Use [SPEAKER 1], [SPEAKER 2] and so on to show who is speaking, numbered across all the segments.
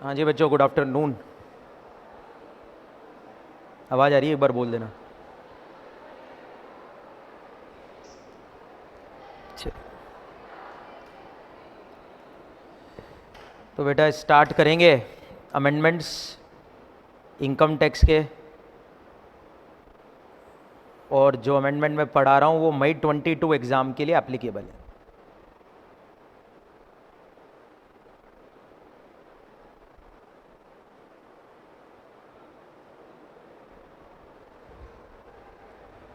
[SPEAKER 1] हाँ जी बच्चों, good afternoon. आवाज़ आ रही है? एक बार बोल देना। अच्छा, तो बेटा स्टार्ट करेंगे अमेंडमेंट्स इनकम टैक्स के। और जो अमेंडमेंट मैं पढ़ा रहा हूँ वो मई 22 एग्ज़ाम के लिए एप्लीकेबल है।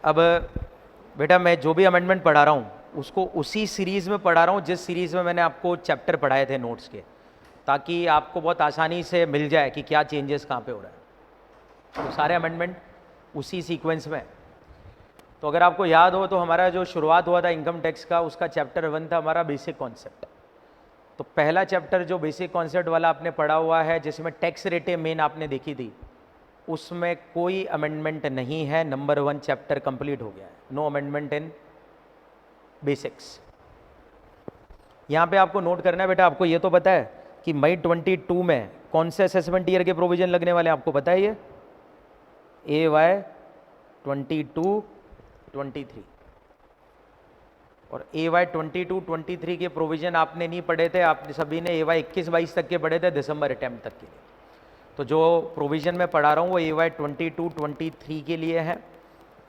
[SPEAKER 1] अब बेटा मैं जो भी अमेंडमेंट पढ़ा रहा हूँ उसको उसी सीरीज़ में पढ़ा रहा हूँ जिस सीरीज़ में मैंने आपको चैप्टर पढ़ाए थे नोट्स के, ताकि आपको बहुत आसानी से मिल जाए कि क्या चेंजेस कहाँ पे हो रहा है। तो सारे अमेंडमेंट उसी सीक्वेंस में। तो अगर आपको याद हो तो हमारा जो शुरुआत हुआ था इनकम टैक्स का, उसका चैप्टर 1 था हमारा बेसिक कॉन्सेप्ट। तो पहला चैप्टर जो बेसिक कॉन्सेप्ट वाला आपने पढ़ा हुआ है, जिसमें टैक्स रेटें मेन आपने देखी थी, उसमें कोई अमेंडमेंट नहीं है। नंबर 1 चैप्टर कंप्लीट हो गया है। No amendment in basics. यहाँ पे आपको नोट करना है बेटा, आपको ये तो पता है कि मई 22 में कौन से असेसमेंट ईयर के प्रोविजन लगने वाले हैं, आपको पता है ये AY 22-23 और AY 22-23 के प्रोविजन आपने नहीं पढ़े थे। आप सभी ने AY 21-22 तक के पढ़े थे, दिसंबर अटैम्प्ट तक के लिए। तो जो प्रोविजन मैं पढ़ा रहा हूँ वो AY 22-23 के लिए है।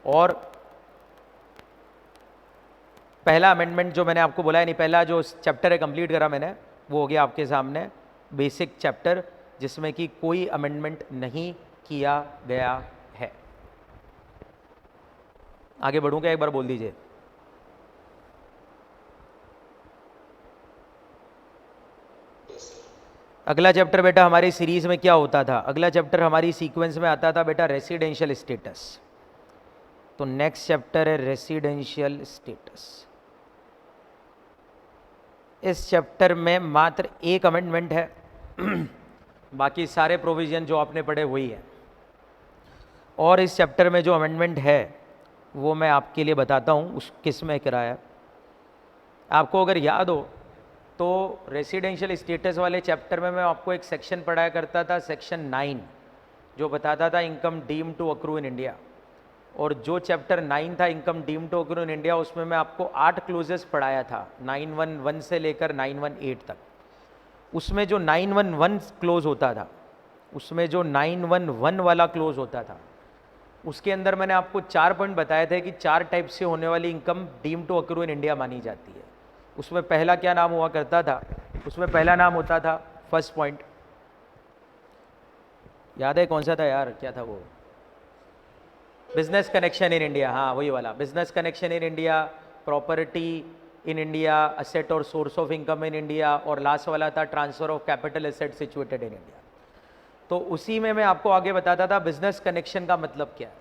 [SPEAKER 1] और पहला अमेंडमेंट जो मैंने आपको बोला है, नहीं पहला जो चैप्टर है कंप्लीट करा मैंने, वो हो गया आपके सामने बेसिक चैप्टर, जिसमें कि कोई अमेंडमेंट नहीं किया गया है। आगे बढ़ूँ क्या? एक बार बोल दीजिए। अगला चैप्टर बेटा हमारी सीरीज में क्या होता था? अगला चैप्टर हमारी सीक्वेंस में आता था बेटा रेसिडेंशियल स्टेटस। तो नेक्स्ट चैप्टर है रेसिडेंशियल स्टेटस। इस चैप्टर में मात्र एक अमेंडमेंट है बाकी सारे प्रोविजन जो आपने पढ़े वही है। और इस चैप्टर में जो अमेंडमेंट है वो मैं आपके लिए बताता हूँ उस किस में कराया। आपको अगर याद हो तो रेसिडेंशियल स्टेटस वाले चैप्टर में मैं आपको एक सेक्शन पढ़ाया करता था, सेक्शन 9, जो बताता था income deem to accrue in India. और जो चैप्टर 9 था income deem to accrue in India, उसमें मैं आपको 8 क्लोजेस पढ़ाया था, 911 से लेकर 918 तक। उसमें जो 911 क्लोज होता था, उसमें जो 911 वाला क्लोज होता था, उसके अंदर मैंने आपको 4 पॉइंट बताए थे कि 4 टाइप से होने वाली income deem to accrue in India मानी जाती है। उसमें पहला क्या नाम हुआ करता था? उसमें पहला नाम होता था, फर्स्ट पॉइंट याद है कौन सा था यार? क्या था वो? Business connection in India. हाँ वही वाला, business connection in India, property in India, asset और source of income in India, और लास्ट वाला था transfer of capital asset situated in India. तो उसी में मैं आपको आगे बताता था बिजनेस कनेक्शन का मतलब क्या है।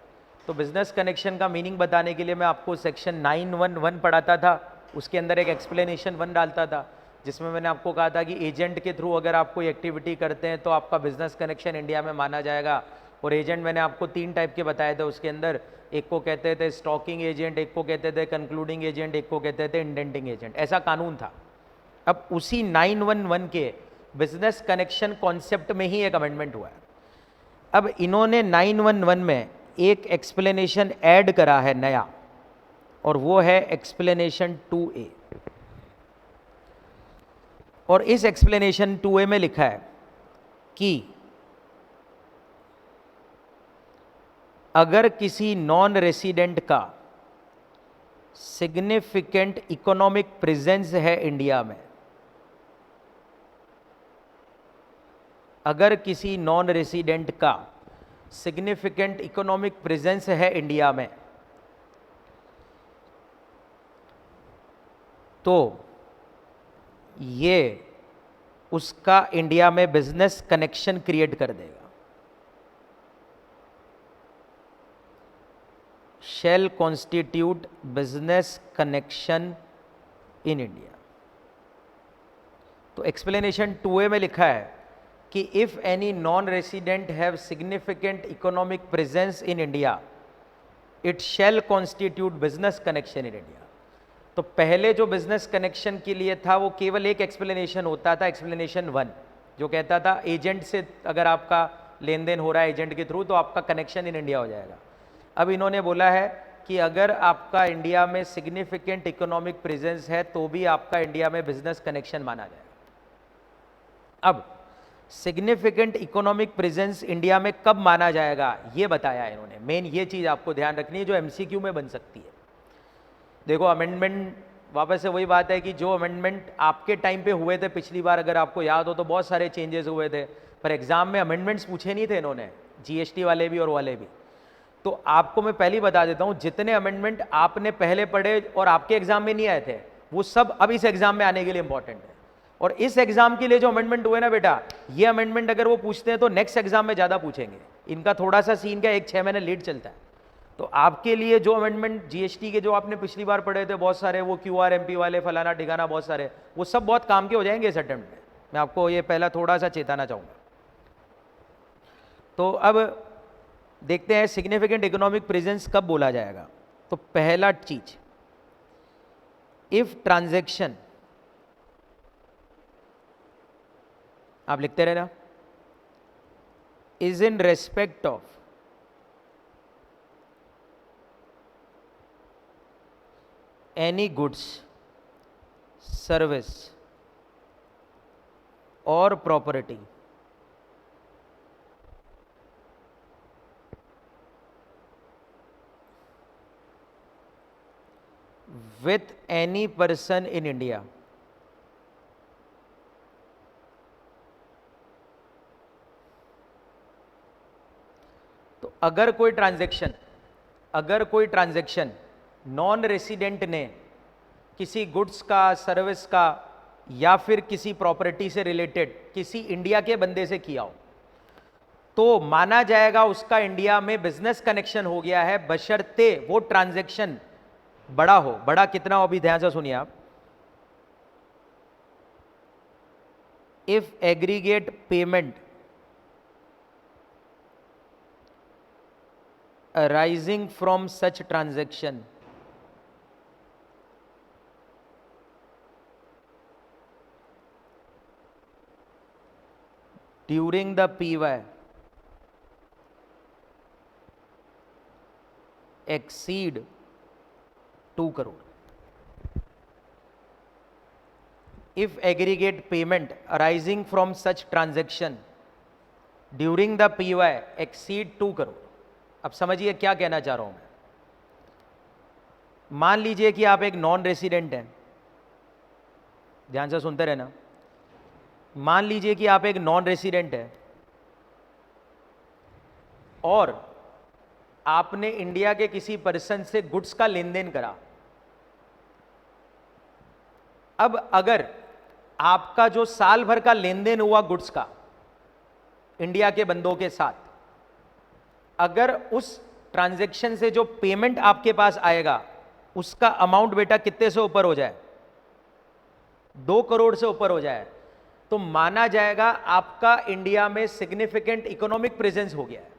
[SPEAKER 1] तो बिजनेस कनेक्शन का मीनिंग बताने के लिए मैं आपको सेक्शन 911 पढ़ाता था, उसके अंदर एक एक्सप्लेनेशन 1 डालता था, जिसमें मैंने आपको कहा था कि एजेंट के थ्रू अगर आप कोई एक्टिविटी करते हैं तो आपका बिजनेस कनेक्शन इंडिया में माना जाएगा। और एजेंट मैंने आपको 3 टाइप के बताए थे उसके अंदर, एक को कहते थे स्टॉकिंग एजेंट, एक को कहते थे कंक्लूडिंग एजेंट, एक को कहते थे इंडेंटिंग एजेंट। ऐसा कानून था। अब उसी 911 के बिजनेस कनेक्शन कॉन्सेप्ट में ही एक अमेंडमेंट हुआ है। अब इन्होंने 911 में एक एक्सप्लेनेशन ऐड करा है नया, और वो है एक्सप्लेनेशन 2A। और इस एक्सप्लेनेशन 2A में लिखा है कि अगर किसी नॉन रेसिडेंट का सिग्निफिकेंट इकोनॉमिक प्रेजेंस है इंडिया में, अगर किसी नॉन रेसिडेंट का सिग्निफिकेंट इकोनॉमिक प्रेजेंस है इंडिया में, तो ये उसका इंडिया में बिजनेस कनेक्शन क्रिएट कर देगा। Shall constitute business connection in India. तो एक्सप्लेनेशन 2A में लिखा है कि if any non resident have significant economic presence in India, it shall constitute business connection in India. तो पहले जो बिजनेस कनेक्शन के लिए था वो केवल एक एक्सप्लेनेशन होता था, एक्सप्लेनेशन 1, जो कहता था एजेंट से अगर आपका लेन देन हो रहा है एजेंट के थ्रू तो आपका कनेक्शन इन इंडिया हो जाएगा। अब इन्होंने बोला है कि अगर आपका इंडिया में सिग्निफिकेंट इकोनॉमिक प्रेजेंस है तो भी आपका इंडिया में बिजनेस कनेक्शन माना जाएगा। अब सिग्निफिकेंट इकोनॉमिक प्रेजेंस इंडिया में कब माना जाएगा ये बताया इन्होंने। मेन ये चीज़ आपको ध्यान रखनी है जो एमसीक्यू में बन सकती है। देखो अमेंडमेंट, वापस से वही बात है कि जो अमेंडमेंट आपके टाइम पे हुए थे पिछली बार, अगर आपको याद हो तो बहुत सारे चेंजेस हुए थे, पर एग्जाम में अमेंडमेंट्स पूछे नहीं थे इन्होंने, जीएसटी वाले भी और वाले भी। तो आपको मैं पहले ही बता देता हूं, जितने अमेंडमेंट आपने पहले पढ़े और आपके एग्जाम में नहीं आए थे वो सब अब इस एग्जाम में आने के लिए इंपॉर्टेंट है। और इस एग्जाम के लिए जो अमेंडमेंट हुए ना बेटा, ये अमेंडमेंट अगर वो पूछते हैं तो नेक्स्ट एग्जाम में ज्यादा पूछेंगे। इनका थोड़ा सा सीन क्या 1-6 महीने लेट चलता है। तो आपके लिए जो अमेंडमेंट जीएसटी के जो आपने पिछली बार पढ़े थे बहुत सारे, वो क्यूआरएमपी वाले फलाना ठिकाना बहुत सारे, वो सब बहुत काम के हो जाएंगे इस अटेम्प्ट में। मैं आपको ये पहला थोड़ा सा चेताना चाहूंगा। तो अब देखते हैं सिग्निफिकेंट इकोनॉमिक प्रेजेंस कब बोला जाएगा। तो पहला चीज, इफ ट्रांजैक्शन, आप लिखते रहना, is in respect of any goods, service or property with any person in India तो अगर कोई ट्रांजैक्शन नॉन रेसिडेंट ने किसी गुड्स का, सर्विस का या फिर किसी प्रॉपर्टी से रिलेटेड किसी इंडिया के बंदे से किया हो तो माना जाएगा उसका इंडिया में बिजनेस कनेक्शन हो गया है, बशर्ते वो ट्रांजैक्शन बड़ा हो। बड़ा कितना हो अभी ध्यान से सुनिए आप। If aggregate payment arising from such transaction during the PY exceed 2 crore. If aggregate payment arising from such transaction during the PY exceed 2 crore. अब समझिए क्या कहना चाह रहा हूं मैं। मान लीजिए कि आप एक नॉन रेसिडेंट हैं, ध्यान से सुनते रहना। मान लीजिए कि आप एक नॉन रेसिडेंट हैं और आपने इंडिया के किसी पर्सन से गुड्स का लेन देन करा। अब अगर आपका जो साल भर का लेन देन हुआ गुड्स का इंडिया के बंदों के साथ, अगर उस ट्रांजैक्शन से जो पेमेंट आपके पास आएगा उसका अमाउंट बेटा कितने से ऊपर हो जाए, 2 करोड़ से ऊपर हो जाए, तो माना जाएगा आपका इंडिया में सिग्निफिकेंट इकोनॉमिक प्रेजेंस हो गया है।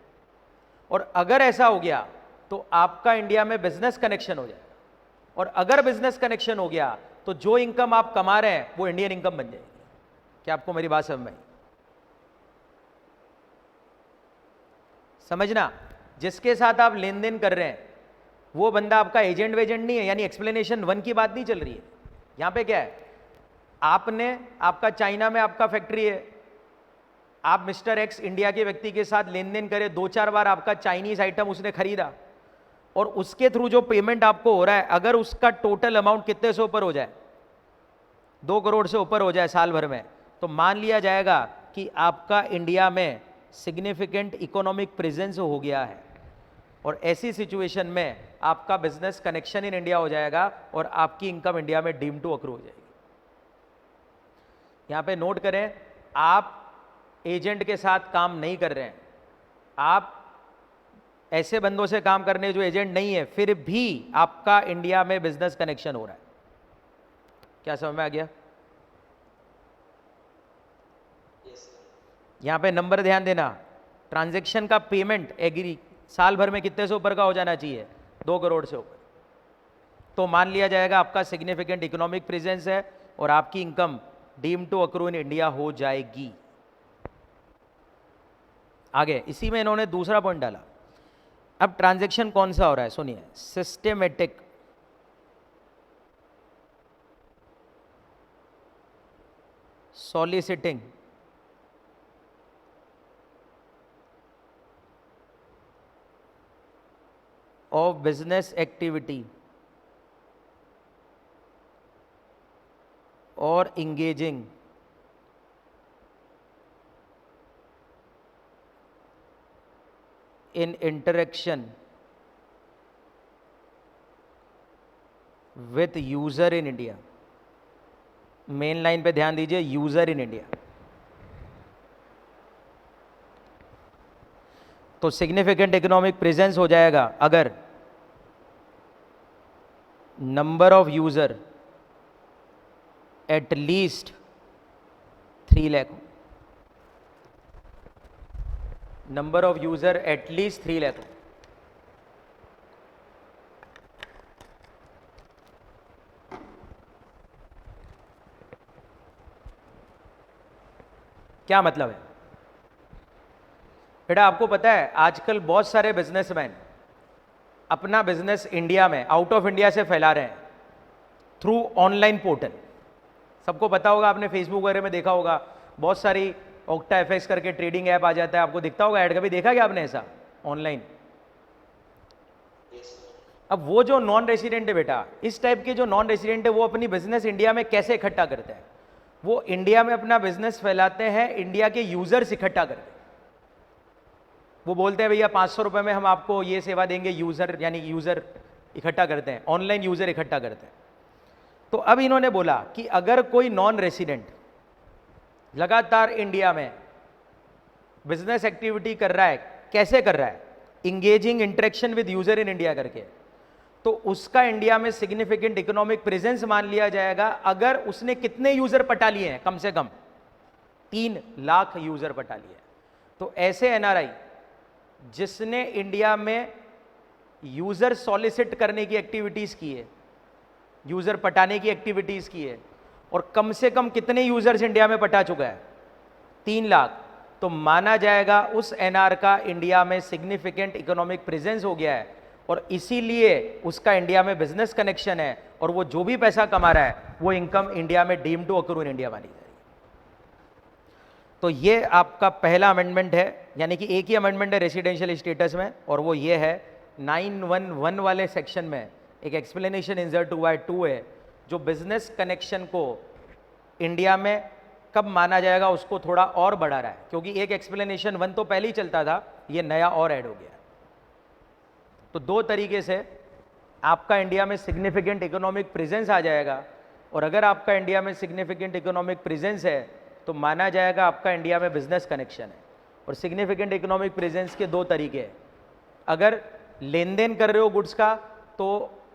[SPEAKER 1] और अगर ऐसा हो गया तो आपका इंडिया में बिजनेस कनेक्शन हो जाएगा। और अगर बिजनेस कनेक्शन हो गया तो जो इनकम आप कमा रहे हैं वो इंडियन इनकम बन जाएगी। क्या आपको मेरी बात समझ में आई? समझना, जिसके साथ आप लेन देन कर रहे हैं वो बंदा आपका एजेंट वेजेंट नहीं है, यानी एक्सप्लेनेशन 1 की बात नहीं चल रही है। यहां पे क्या है, आपका चाइना में आपका फैक्ट्री है, आप मिस्टर एक्स इंडिया के व्यक्ति के साथ लेन देन करें, 2-4 बार आपका चाइनीज आइटम उसने खरीदा और उसके थ्रू जो पेमेंट आपको हो रहा है, अगर उसका टोटल अमाउंट कितने से ऊपर हो जाए, 2 करोड़ से ऊपर हो जाए साल भर में, तो मान लिया जाएगा कि आपका इंडिया में सिग्निफिकेंट इकोनॉमिक प्रेजेंस हो गया है। और ऐसी सिचुएशन में आपका बिजनेस कनेक्शन इन इंडिया हो जाएगा और आपकी इनकम इंडिया में डीम टू अक्रू हो जाएगी। यहां पे नोट करें, आप एजेंट के साथ काम नहीं कर रहे हैं, आप ऐसे बंदों से काम करने जो एजेंट नहीं है, फिर भी आपका इंडिया में बिजनेस कनेक्शन हो रहा है। क्या समझ में आ गया? यहां पे नंबर ध्यान देना, ट्रांजैक्शन का पेमेंट एग्री साल भर में कितने से ऊपर का हो जाना चाहिए, 2 करोड़ से ऊपर, तो मान लिया जाएगा आपका सिग्निफिकेंट इकोनॉमिक प्रेजेंस है और आपकी income deem to accrue in India हो जाएगी। आगे इसी में इन्होंने दूसरा पॉइंट डाला। अब ट्रांजैक्शन कौन सा हो रहा है सुनिए, systematic soliciting of business activity और engaging in interaction with user in India। Main line पे ध्यान दीजिए, यूजर इन इंडिया। तो सिग्निफिकेंट इकोनॉमिक प्रेजेंस हो जाएगा अगर number of user at least 3 lakh, number of user at least 3 lakh. क्या मतलब है बेटा? आपको पता है आजकल बहुत सारे बिजनेसमैन अपना बिजनेस इंडिया में आउट ऑफ इंडिया से फैला रहे हैं थ्रू ऑनलाइन पोर्टल। सबको पता होगा, आपने फेसबुक वगैरह में देखा होगा, बहुत सारी ओक्टा एफएक्स करके ट्रेडिंग ऐप आ जाता है, आपको दिखता होगा ऐड। कभी देखा क्या आपने ऐसा ऑनलाइन? अब वो जो नॉन रेसिडेंट है बेटा, इस टाइप के जो नॉन रेसिडेंट है वो अपनी बिजनेस इंडिया में कैसे इकट्ठा करते हैं? वो इंडिया में अपना बिजनेस फैलाते हैं, इंडिया के यूजर्स इकट्ठा करते हैं। वो बोलते हैं भैया 500 रुपए में हम आपको ये सेवा देंगे, यूजर यानी यूजर इकट्ठा करते हैं, ऑनलाइन यूजर इकट्ठा करते हैं। तो अब इन्होंने बोला कि अगर कोई नॉन रेसिडेंट लगातार इंडिया में बिजनेस एक्टिविटी कर रहा है, कैसे कर रहा है? Engaging interaction with user in India करके, तो उसका इंडिया में सिग्निफिकेंट इकोनॉमिक प्रेजेंस मान लिया जाएगा अगर उसने कितने यूजर पटा लिए हैं? कम से कम 3 लाख यूजर पटा लिए। तो ऐसे एनआरआई जिसने इंडिया में यूजर सॉलिसिट करने की एक्टिविटीज की है, यूजर पटाने की एक्टिविटीज की है, और कम से कम कितने यूजर्स इंडिया में पटा चुका है? 3 लाख। तो माना जाएगा उस एनआर का इंडिया में सिग्निफिकेंट इकोनॉमिक प्रेजेंस हो गया है, और इसीलिए उसका इंडिया में बिजनेस कनेक्शन है, और वो जो भी पैसा कमा रहा है वो इनकम इंडिया में deem to accrue in India मानी जाएगी। तो ये आपका पहला अमेंडमेंट है, यानी कि एक ही अमेंडमेंट है रेसिडेंशियल स्टेटस में, और वो ये है 911 वाले सेक्शन में एक एक्सप्लेनेशन इंसर्ट हुआ है 2 है, जो बिजनेस कनेक्शन को इंडिया में कब माना जाएगा उसको थोड़ा और बढ़ा रहा है, क्योंकि एक एक्सप्लेनेशन 1 तो पहले ही चलता था, ये नया और ऐड हो गया। तो 2 तरीके से आपका इंडिया में सिग्निफिकेंट इकोनॉमिक प्रेजेंस आ जाएगा, और अगर आपका इंडिया में सिग्निफिकेंट इकोनॉमिक प्रेजेंस है तो माना जाएगा आपका इंडिया में बिजनेस कनेक्शन है। और सिग्निफिकेंट इकोनॉमिक प्रेजेंस के 2 तरीके हैं। अगर लेन देन कर रहे हो गुड्स का तो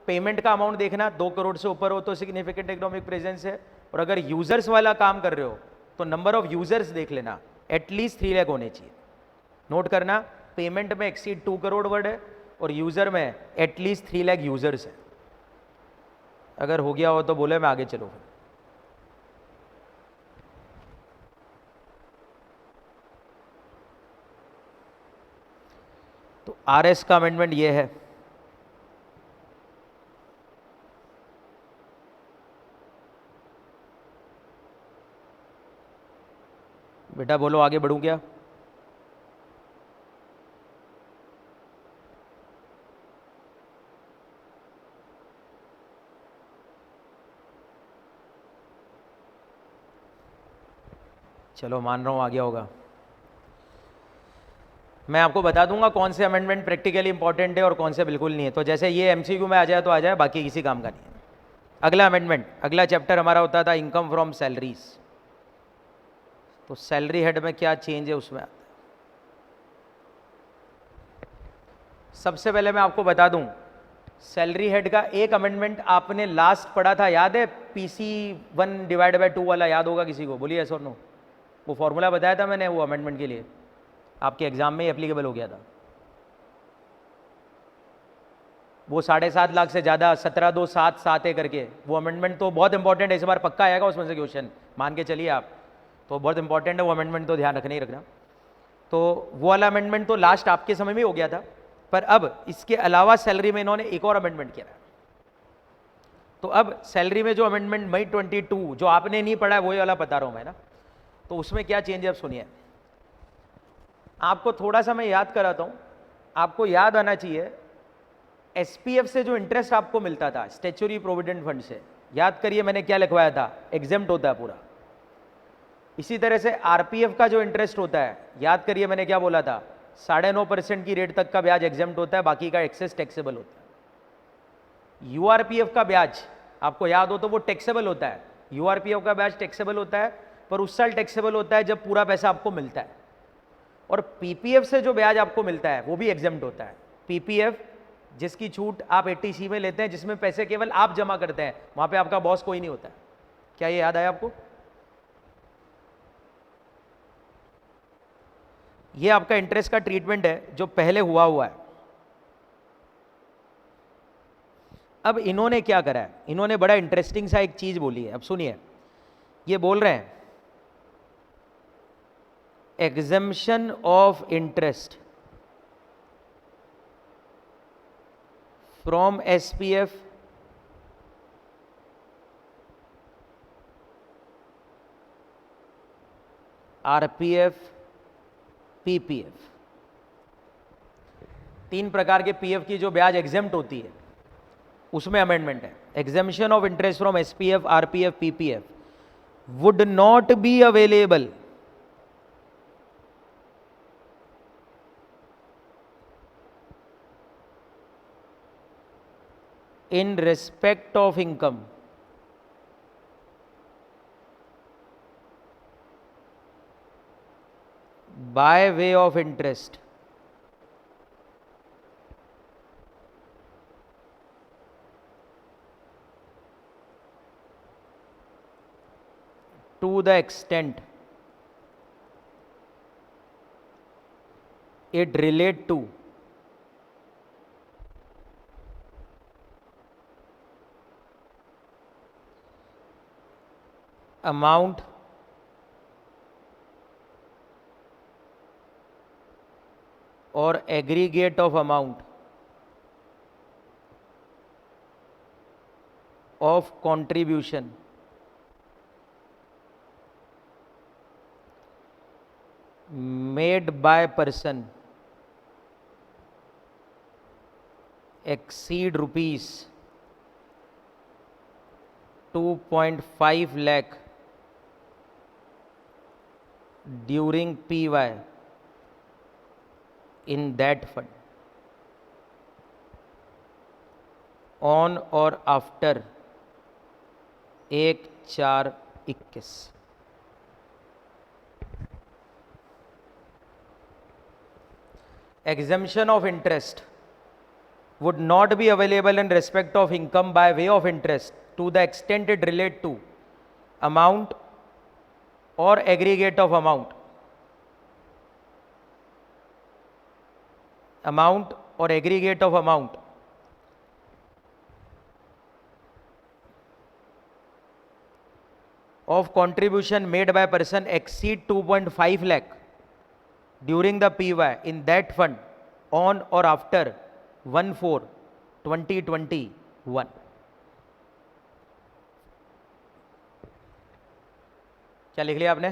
[SPEAKER 1] पेमेंट का अमाउंट देखना, 2 करोड़ से ऊपर हो तो सिग्निफिकेंट इकोनॉमिक प्रेजेंस है, और अगर यूजर्स वाला काम कर रहे हो तो नंबर ऑफ यूजर्स देख लेना, एटलीस्ट 3 लाख होने चाहिए। नोट करना, पेमेंट में एक्सीड 2 करोड़ वर्ड है और यूजर में एटलीस्ट 3 लाख यूजर्स है। अगर हो गया हो तो बोले मैं आगे चलो। तो आरएस का अमेंडमेंट ये है। बेटा बोलो आगे बढ़ूं क्या? चलो मान रहा हूं आ गया होगा। मैं आपको बता दूंगा कौन से अमेंडमेंट प्रैक्टिकली इंपॉर्टेंट है और कौन से बिल्कुल नहीं है। तो जैसे ये एमसीक्यू में आ जाए तो आ जाए, बाकी किसी काम का नहीं है। अगला अमेंडमेंट, अगला चैप्टर हमारा होता था इनकम फ्रॉम सैलरीज। तो सैलरी हेड में क्या चेंज है उसमें आता है। सबसे पहले मैं आपको बता दूं, सैलरी हेड का एक अमेंडमेंट आपने लास्ट पढ़ा था, याद है? PC 1/2 वाला, याद होगा किसी को? बोलिए यस और नो। वो फॉर्मूला बताया था मैंने वो अमेंडमेंट के लिए, आपके एग्जाम में ही एप्लीकेबल हो गया था। वो 7.5 लाख से ज़्यादा 17,277 करके वो अमेंडमेंट तो बहुत इंपॉर्टेंट है, इस बार पक्का आएगा उसमें से क्वेश्चन, मान के चलिए आप। तो बहुत इंपॉर्टेंट है वो अमेंडमेंट, तो ध्यान रखना ही रखना। तो वो वाला अमेंडमेंट तो लास्ट आपके समय में हो गया था, पर अब इसके अलावा सैलरी में इन्होंने एक और अमेंडमेंट किया है। तो अब सैलरी में जो अमेंडमेंट मई 22 जो आपने नहीं पढ़ा है वही वाला बता रहा हूं मैं ना, तो उसमें क्या चेंज है अब सुनिए। आपको थोड़ा सा मैं याद कराता हूं, आपको याद आना चाहिए एसपीएफ से जो इंटरेस्ट आपको मिलता था स्टैच्यूटरी प्रोविडेंट फंड से, याद करिए मैंने क्या लिखवाया था, एग्जेम्प्ट होता है पूरा। इसी तरह से आरपीएफ का जो इंटरेस्ट होता है, याद करिए मैंने क्या बोला था, 9.5% की रेट तक का ब्याज एग्जेम्प्ट होता है, बाकी का एक्सेस टैक्सेबल होता है। यूआरपीएफ का ब्याज आपको याद हो तो वो टैक्सेबल होता है, यूआरपीएफ का ब्याज टैक्सेबल होता है, पर उस साल टैक्सेबल होता है जब पूरा पैसा आपको मिलता है। और पीपीएफ से जो ब्याज आपको मिलता है वो भी एग्जेम्प्ट होता है। पीपीएफ जिसकी छूट आप एटीसी में लेते हैं, जिसमें पैसे केवल आप जमा करते हैं, वहां पे आपका बॉस कोई नहीं होता है। क्या ये याद आया आपको? ये आपका इंटरेस्ट का ट्रीटमेंट है जो पहले हुआ है। अब इन्होंने क्या करा है, इन्होंने बड़ा इंटरेस्टिंग सा एक चीज बोली है, अब सुनिए। ये बोल रहे हैं exemption of interest from SPF RPF PPF, 3 प्रकार के पीएफ की जो ब्याज एग्जेम्प्ट होती है उसमें अमेंडमेंट है। Exemption of interest from SPF RPF PPF would not be available in respect of income by way of interest to the extent it relate to amount or aggregate of amount of contribution made by person exceed rupees 2.5 lakh during PY in that fund on or after 1/4/21। Exemption of interest would not be available in respect of income by way of interest to the extent it relate to amount or aggregate of amount or aggregate of amount of contribution made by person exceed 2.5 lakh during the PY in that fund on or after 1/4/2021। क्या लिख लिया आपने?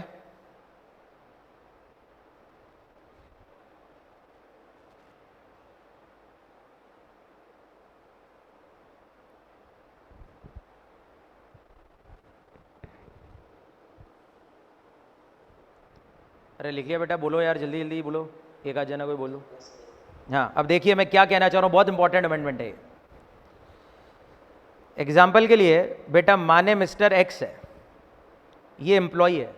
[SPEAKER 1] अरे लिख लिया बेटा, बोलो यार जल्दी जल्दी बोलो, एक आध जना कोई बोलो। हाँ अब देखिए मैं क्या कहना चाह रहा हूँ, बहुत इंपॉर्टेंट अमेंडमेंट है। एग्जाम्पल के लिए बेटा माने मिस्टर एक्स है, ये एम्प्लॉय है,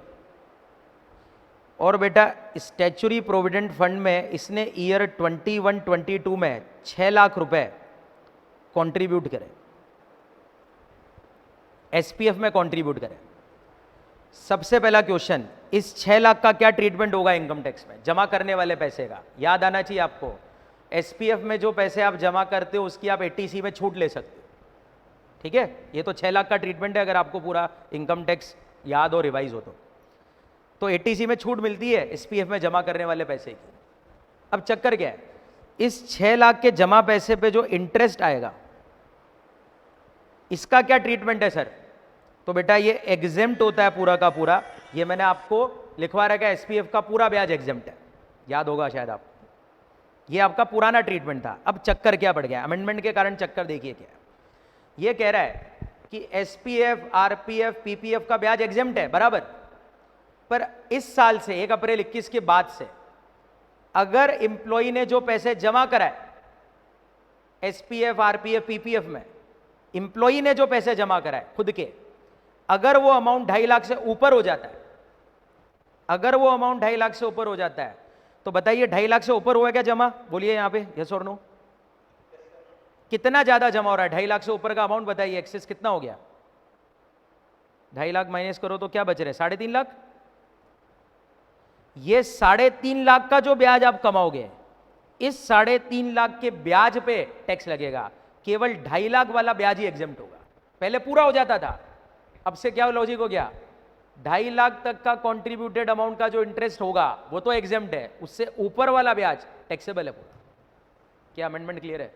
[SPEAKER 1] और बेटा स्टैच्यूटरी प्रोविडेंट फंड में इसने ईयर 21-22 में 6 लाख रुपए कंट्रीब्यूट करे, एसपीएफ में कंट्रीब्यूट करे। सबसे पहला क्वेश्चन, इस 6 लाख का क्या ट्रीटमेंट होगा इनकम टैक्स में? जमा करने वाले पैसे का याद आना चाहिए आपको। एसपीएफ में जो पैसे आप जमा करते हो उसकी आप एटीसी में छूट ले सकते हो, ठीक है। ये तो 6 लाख का ट्रीटमेंट है, अगर आपको पूरा इनकम टैक्स याद हो, रिवाइज हो तो। तो एटीसी में छूट मिलती है एसपीएफ में जमा करने वाले पैसे की। अब चक्कर क्या है, इस 6 लाख के जमा पैसे पे जो इंटरेस्ट आएगा इसका क्या ट्रीटमेंट है सर? तो बेटा ये एग्जेम्प्ट होता है पूरा का पूरा। ये मैंने आपको लिखवा रखा है, एसपीएफ का पूरा ब्याज एग्जेम्प्ट है, याद होगा शायद आपको। ये आपका पुराना ट्रीटमेंट था। अब चक्कर क्या बढ़ गया, अमेंडमेंट के कारण चक्कर देखिए क्या है। ये कह रहा है कि एसपीएफ, आरपीएफ, पीपीएफ का ब्याज एग्जेम्प्ट है बराबर, पर इस साल से 1 अप्रैल 21 के बाद से अगर एम्प्लॉय ने जो पैसे जमा कराए एसपीएफ, आरपीएफ, पीपीएफ में, एम्प्लॉय ने जो पैसे जमा कराए खुद के, अगर वो अमाउंट 2.5 लाख से ऊपर हो जाता है, अगर वो अमाउंट 2.5 लाख से ऊपर हो जाता है, तो बताइए 2.5 लाख से ऊपर हुआ क्या जमा? बोलिए यहां पे यस और नो। कितना ज्यादा जमा हो रहा है? 2.5 लाख से ऊपर का अमाउंट बताइए, एक्सेस कितना हो गया? 2.5 लाख माइनस करो तो क्या बच रहे? 3.5 लाख। ये 3.5 लाख का जो ब्याज आप कमाओगे, इस 3.5 लाख के ब्याज पे टैक्स लगेगा। केवल 2.5 लाख वाला ब्याज ही एग्जेम्प्ट होगा। पहले पूरा हो जाता था, अब से क्या लॉजिक हो गया, 2.5 लाख तक का कॉन्ट्रीब्यूटेड अमाउंट का जो इंटरेस्ट होगा वो तो एग्जेम्प्ट है, उससे ऊपर वाला ब्याज टैक्सेबल है पूरा। क्या अमेंडमेंट क्लियर है?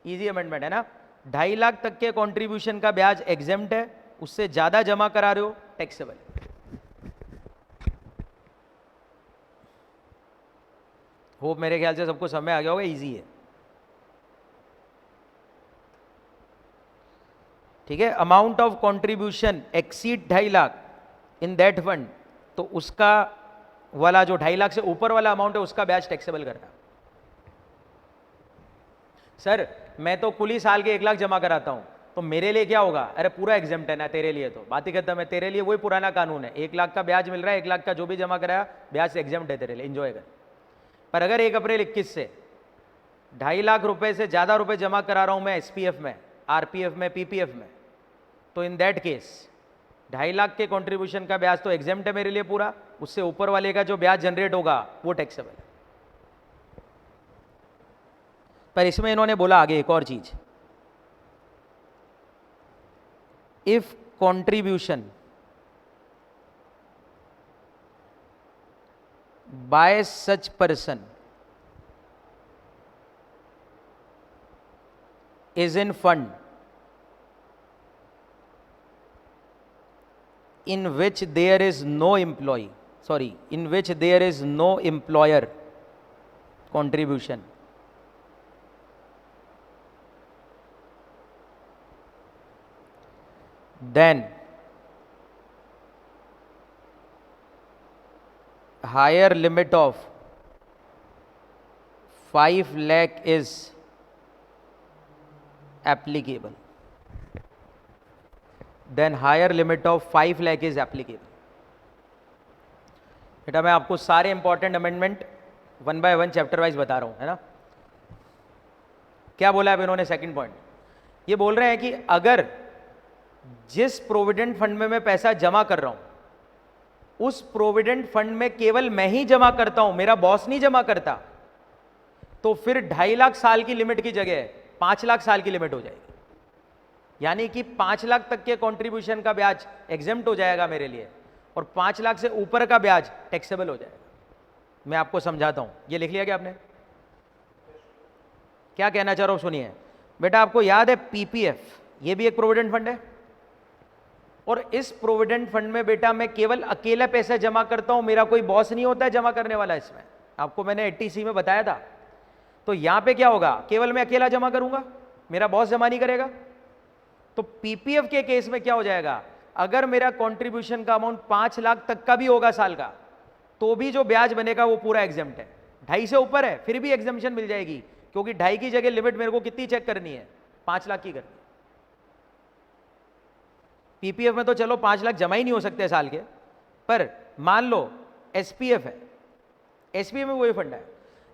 [SPEAKER 1] इजी अमेंडमेंट है ना। 2.5 लाख तक के कॉन्ट्रीब्यूशन का ब्याज एग्जेम्प्ट है, उससे ज्यादा जमा करा रहे हो टैक्सेबल। होप मेरे ख्याल से सबको समझ आ गया होगा, इजी है। ठीक है, amount of contribution exceed 2.5 lakh in that fund, तो उसका वाला जो 2.5 लाख से ऊपर वाला अमाउंट है उसका ब्याज टैक्सेबल करना। सर मैं तो कुल ही साल के 1 लाख जमा कराता हूं, तो मेरे लिए क्या होगा? अरे पूरा एग्जेम्प्ट है ना, तेरे लिए तो बात ही खत्म है। तेरे लिए वही पुराना कानून है, 1 लाख का ब्याज मिल रहा है, 1 लाख का जो भी जमा कराया ब्याज एग्जेम्प्ट है तेरे लिए, एंजॉय कर। पर अगर 1 अप्रैल 21 से 2.5 लाख रुपए से ज्यादा रुपए जमा करा रहा हूं मैं एसपीएफ में, आरपीएफ में, पीपीएफ में, तो इन दैट केस 2.5 लाख के कंट्रीब्यूशन का ब्याज तो एग्जेम्प्ट है मेरे लिए पूरा, उससे ऊपर वाले का जो ब्याज जनरेट होगा वो टैक्सेबल है। पर इसमें इन्होंने बोला आगे एक और चीज, if contribution by such person is in fund in which there is no employee, sorry, in which there is no employer contribution, then higher limit of 5 lakh is applicable. Then higher limit of 5 lakh is applicable. बेटा मैं आपको सारे important amendment 1 by 1 chapter wise बता रहा हूं, है ना। क्या बोला है इन्होंने? सेकंड पॉइंट ये बोल रहे हैं कि अगर जिस प्रोविडेंट फंड में मैं पैसा जमा कर रहा हूं उस प्रोविडेंट फंड में केवल मैं ही जमा करता हूं, मेरा बॉस नहीं जमा करता, तो फिर 2.5 लाख साल की लिमिट की जगह 5 लाख साल की लिमिट हो जाएगी। यानी कि 5 लाख तक के कंट्रीब्यूशन का ब्याज एग्जेम्प्ट हो जाएगा मेरे लिए, और 5 लाख से ऊपर का ब्याज टैक्सेबल हो जाएगा। मैं आपको समझाता हूं, ये लिख लिया क्या आपने? क्या कहना चाह रहा हूं सुनिए बेटा। आपको याद है पीपीएफ, ये भी एक प्रोविडेंट फंड है, और इस प्रोविडेंट फंड में बेटा मैं केवल अकेला पैसा जमा करता हूं, मेरा कोई बॉस नहीं होता है जमा करने वाला। इसमें आपको मैंने 80C में बताया था। तो यहां पे क्या होगा? केवल मैं अकेला जमा करूंगा, मेरा बॉस जमा नहीं करेगा। तो पीपीएफ के केस में क्या हो जाएगा? अगर मेरा कंट्रीब्यूशन का अमाउंट 5 लाख तक का भी होगा साल का, तो भी जो ब्याज बनेगा वो पूरा एग्जेम्प्ट है। 2.5 से ऊपर है फिर भी एग्जेम्पशन मिल जाएगी, क्योंकि 2.5 की जगह लिमिट मेरे को कितनी चेक करनी है? 5 लाख की करनी है। पीपीएफ में तो चलो 5 लाख जमा ही नहीं हो सकते साल के, पर मान लो एसपीएफ है, एसपीएफ में वही फंड है।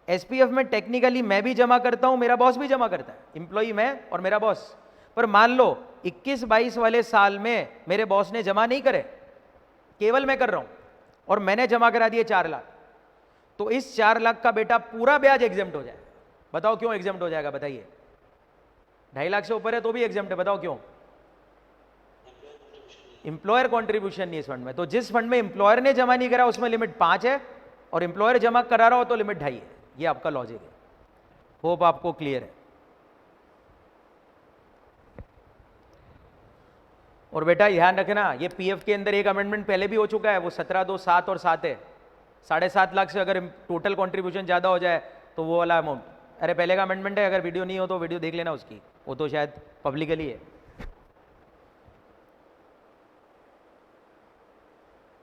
[SPEAKER 1] एसपीएफ में टेक्निकली मैं भी जमा करता हूं, मेरा बॉस भी जमा करता है, इंप्लॉई मैं और मेरा बॉस। पर मान लो 21-22 वाले साल में मेरे बॉस ने जमा नहीं करे, केवल मैं कर रहा हूं, और मैंने जमा करा दिए 4 लाख, तो इस 4 लाख का बेटा पूरा ब्याज एग्जेम्प्ट हो जाएगा। बताओ क्यों एग्जेम्प्ट हो जाएगा? बताइए। 2.5 लाख से ऊपर है तो भी एग्जेम्प्ट है, बताओ क्यों? एम्प्लॉयर कंट्रीब्यूशन नहीं है इस फंड में। तो जिस फंड में एम्प्लॉयर ने जमा नहीं करा उसमें लिमिट 5 है, और एम्प्लॉयर जमा करा रहा हो तो लिमिट 2.5 है। ये आपका लॉजिक है। होप आपको क्लियर है। और बेटा ध्यान रखना, ये पीएफ के अंदर एक अमेंडमेंट पहले भी हो चुका है, वो 17(2)(7) और 7 है। 7.5 लाख से अगर टोटल कंट्रीब्यूशन ज़्यादा हो जाए तो वो वाला अमाउंट, अरे पहले का अमेंडमेंट है, अगर वीडियो नहीं हो तो वीडियो देख लेना उसकी, वो तो शायद पब्लिकली है।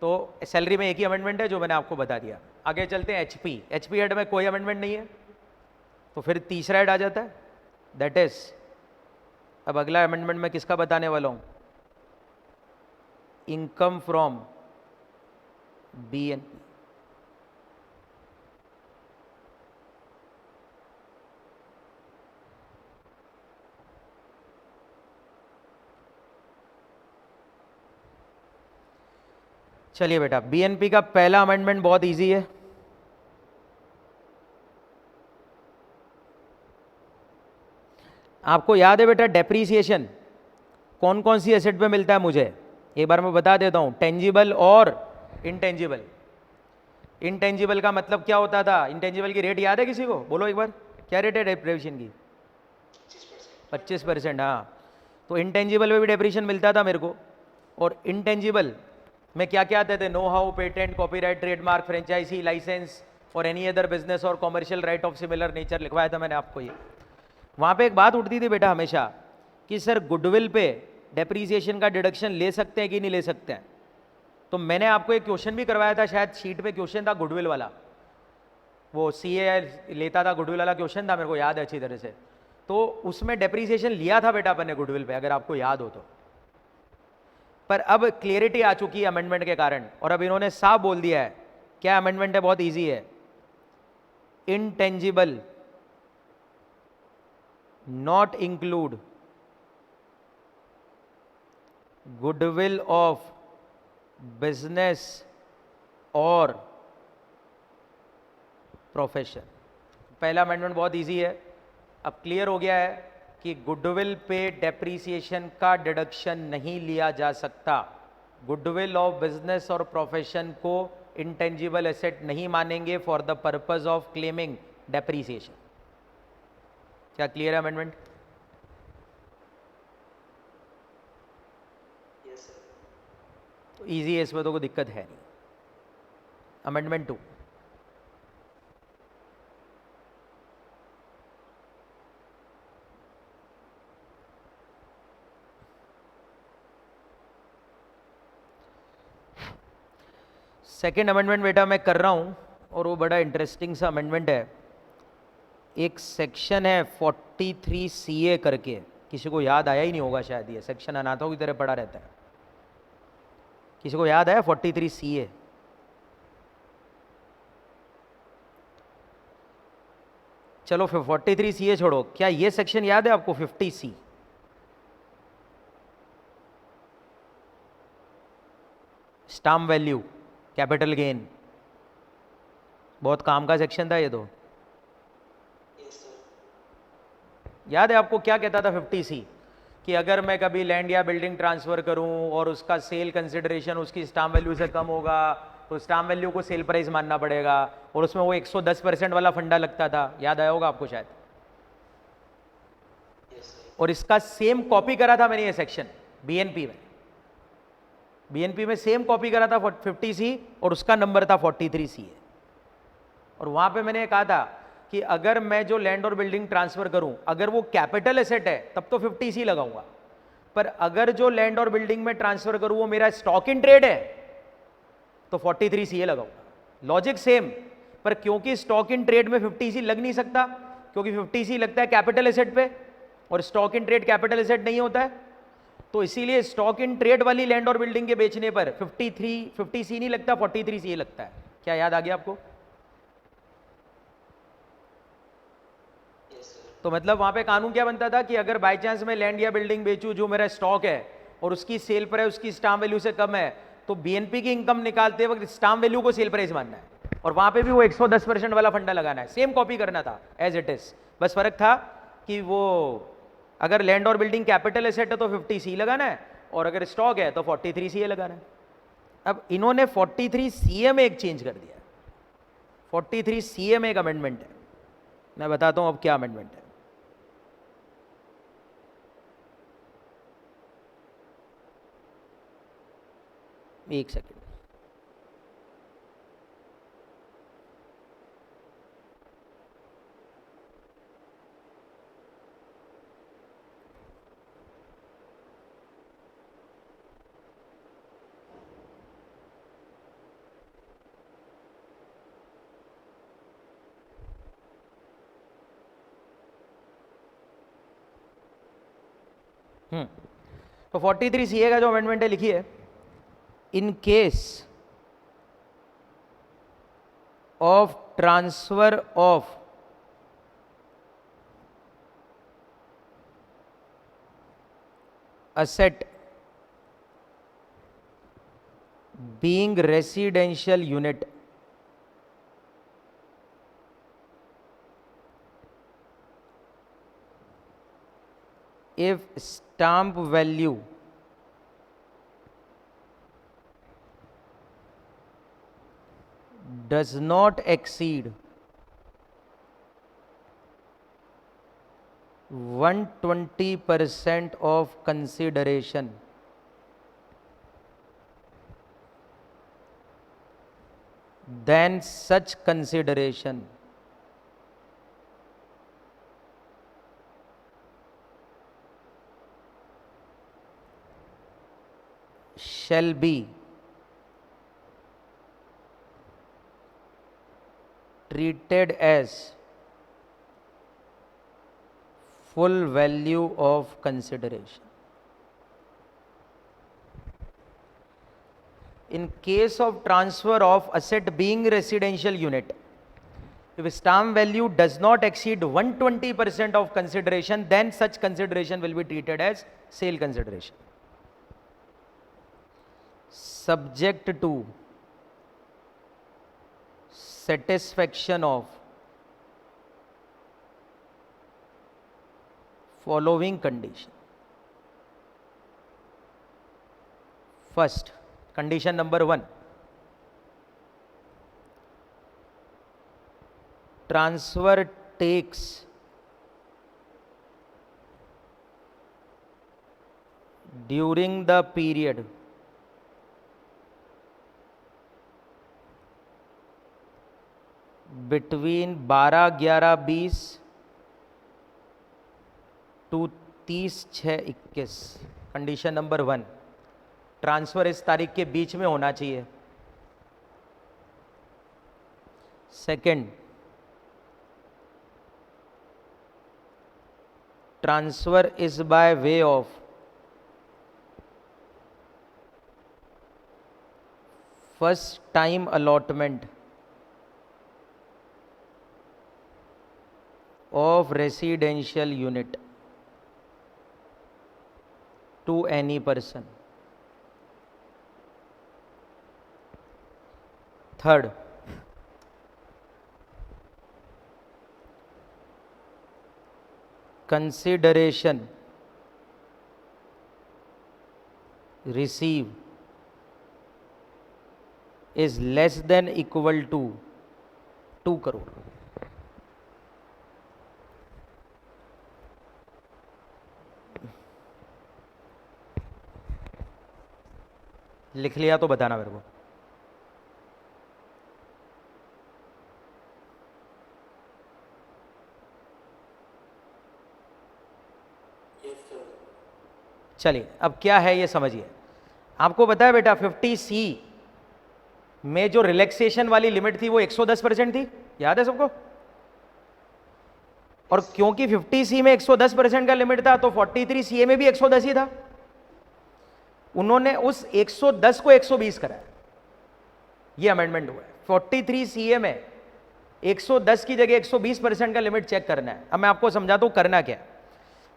[SPEAKER 1] तो सैलरी में एक ही अमेंडमेंट है जो मैंने आपको बता दिया। आगे चलते हैं एचपी। एचपी हेड में कोई अमेंडमेंट नहीं है, तो फिर तीसरा हेड आ जाता है, दैट इज, अब अगला अमेंडमेंट मैं किसका बताने वाला हूं, इनकम फ्रॉम बीएनपी। चलिए बेटा, बीएनपी का पहला अमेंडमेंट बहुत इजी है। आपको याद है बेटा डेप्रीसिएशन कौन कौन सी एसेट पे मिलता है मुझे, एक बार मैं बता देता हूं, टेंजिबल और इनटेंजिबल। इनटेंजिबल का मतलब क्या होता था, इनटेंजिबल की रेट याद है किसी को, बोलो एक बार, क्या रेट है डेप्रीसिएशन की? 25%। हाँ, तो इनटेंजिबल में भी डेप्रीसिएशन मिलता था मेरे को। और इनटेंजिबल में क्या क्या आते थे, know how, patent, copyright, trademark, franchisee, licence और एनी अदर बिजनेस और commercial right of similar nature लिखवाया था मैंने आपको। ये वहाँ पे एक बात उठती थी बेटा हमेशा कि सर गुडविल पे डेप्रीसिएशन का डिडक्शन ले सकते हैं कि नहीं ले सकते हैं। तो मैंने आपको एक क्वेश्चन भी करवाया था, शायद शीट पे क्वेश्चन था गुडविल वाला, वो सीए लेता था, गुडविल वाला क्वेश्चन था, मेरे को याद है अच्छी तरह से। तो उसमें डेप्रीसिएशन लिया था बेटा अपन ने गुडविल पे, अगर आपको याद हो तो। पर अब क्लियरिटी आ चुकी है अमेंडमेंट के कारण, और अब इन्होंने साफ बोल दिया है, क्या अमेंडमेंट है, बहुत ईजी है, intangible not include goodwill of business और प्रोफेशन। पहला अमेंडमेंट बहुत इजी है, अब क्लियर हो गया है कि गुडविल पे डेप्रीसिएशन का डिडक्शन नहीं लिया जा सकता। गुडविल ऑफ बिजनेस और प्रोफेशन को इंटेंजिबल एसेट नहीं मानेंगे for the purpose of claiming depreciation. क्या क्लियर है अमेंडमेंट? तो इजी है, इसमें तो कोई दिक्कत है नहीं। अमेंडमेंट 2, सेकेंड अमेंडमेंट बेटा मैं कर रहा हूं, और वो बड़ा इंटरेस्टिंग सा अमेंडमेंट है। एक सेक्शन है 43 CA करके, किसी को याद आया ही नहीं होगा शायद, ये सेक्शन अनाथों की तरह पड़ा रहता है। किसी को याद है 43 CA? चलो फिर 43 CA छोड़ो, क्या ये सेक्शन याद है आपको? 50C, stamp value, capital gain, बहुत काम का सेक्शन था ये तो। याद है आपको क्या कहता था 50C? कि अगर मैं कभी लैंड या बिल्डिंग ट्रांसफर करूं और उसका सेल कंसिडरेशन उसकी स्टाम्प वैल्यू से कम होगा तो स्टाम्प वैल्यू को सेल प्राइस मानना पड़ेगा, और उसमें वो 110% वाला फंडा लगता था, याद आया होगा आपको शायद। और इसका सेम कॉपी करा था मैंने ये सेक्शन बीएनपी में। बीएनपी में सेम कॉपी करा था 50C और उसका नंबर था 43C। और वहां पे मैंने कहा था कि अगर मैं जो लैंड और बिल्डिंग ट्रांसफर करूं, अगर वो कैपिटल एसेट है तब तो 50C लगाऊंगा, पर अगर जो लैंड और बिल्डिंग में ट्रांसफर करूं वो मेरा स्टॉक इन ट्रेड है तो 43CA लगाऊंगा। लॉजिक सेम, पर क्योंकि स्टॉक इन ट्रेड में 50C लग नहीं सकता, क्योंकि 50C लगता है कैपिटल एसेट पे और stock in trade capital asset नहीं होता है, तो इसीलिए स्टॉक इन ट्रेड वाली लैंड और बिल्डिंग के बेचने पर 50C नहीं लगता, 43CA लगता है। क्या याद आ गया आपको? तो मतलब वहां पे कानून क्या बनता था कि अगर बाय चांस मैं लैंड या बिल्डिंग बेचूं जो मेरा स्टॉक है और उसकी सेल प्राइस उसकी स्टाम्प वैल्यू से कम है, तो बीएनपी की इनकम निकालते वक्त स्टाम्प वैल्यू को सेल प्राइस मानना है, और वहां पे भी वो 110% वाला फंडा लगाना है, सेम कॉपी करना था एज इट इज। बस फर्क था कि वो अगर लैंड और बिल्डिंग कैपिटल एसेट है तो 50C लगाना है, और अगर स्टॉक है तो 43 सीए लगाना है। अब इन्होंने 43 सीए में एक चेंज कर दिया है, 43 सीए में एक अमेंडमेंट है, मैं बताता हूं अब क्या अमेंडमेंट है। एक सेकेंड, तो 43 सीए का जो अमेंडमेंट है लिखिए, in case of transfer of asset being residential unit if stamp value does not exceed 120% of consideration, then such consideration shall be treated as full value of consideration. In case of transfer of asset being residential unit, if stamp value does not exceed 120% of consideration, then such consideration will be treated as sale consideration, subject to satisfaction of following condition. First, condition number 1, transfer takes during the period between 12/11/20 to 30/6/21। Condition number 1, transfer इस तारीख के बीच में होना चाहिए। Second, transfer is by way of first time allotment of residential unit to any person. Third, consideration received is less than equal to 2 crore. लिख लिया तो बताना मेरे को। चलिए अब क्या है ये समझिए। आपको पता है बेटा 50C में जो रिलैक्सेशन वाली लिमिट थी वो 110% थी, याद है सबको? और क्योंकि 50C में 110% का लिमिट था तो 43CA में भी 110 ही था। उन्होंने उस 110 को 120 कराया, ये अमेंडमेंट हुआ है। 43CA में 110 की जगह 120% का लिमिट चेक करना है। अब मैं आपको समझाता हूं करना क्या है,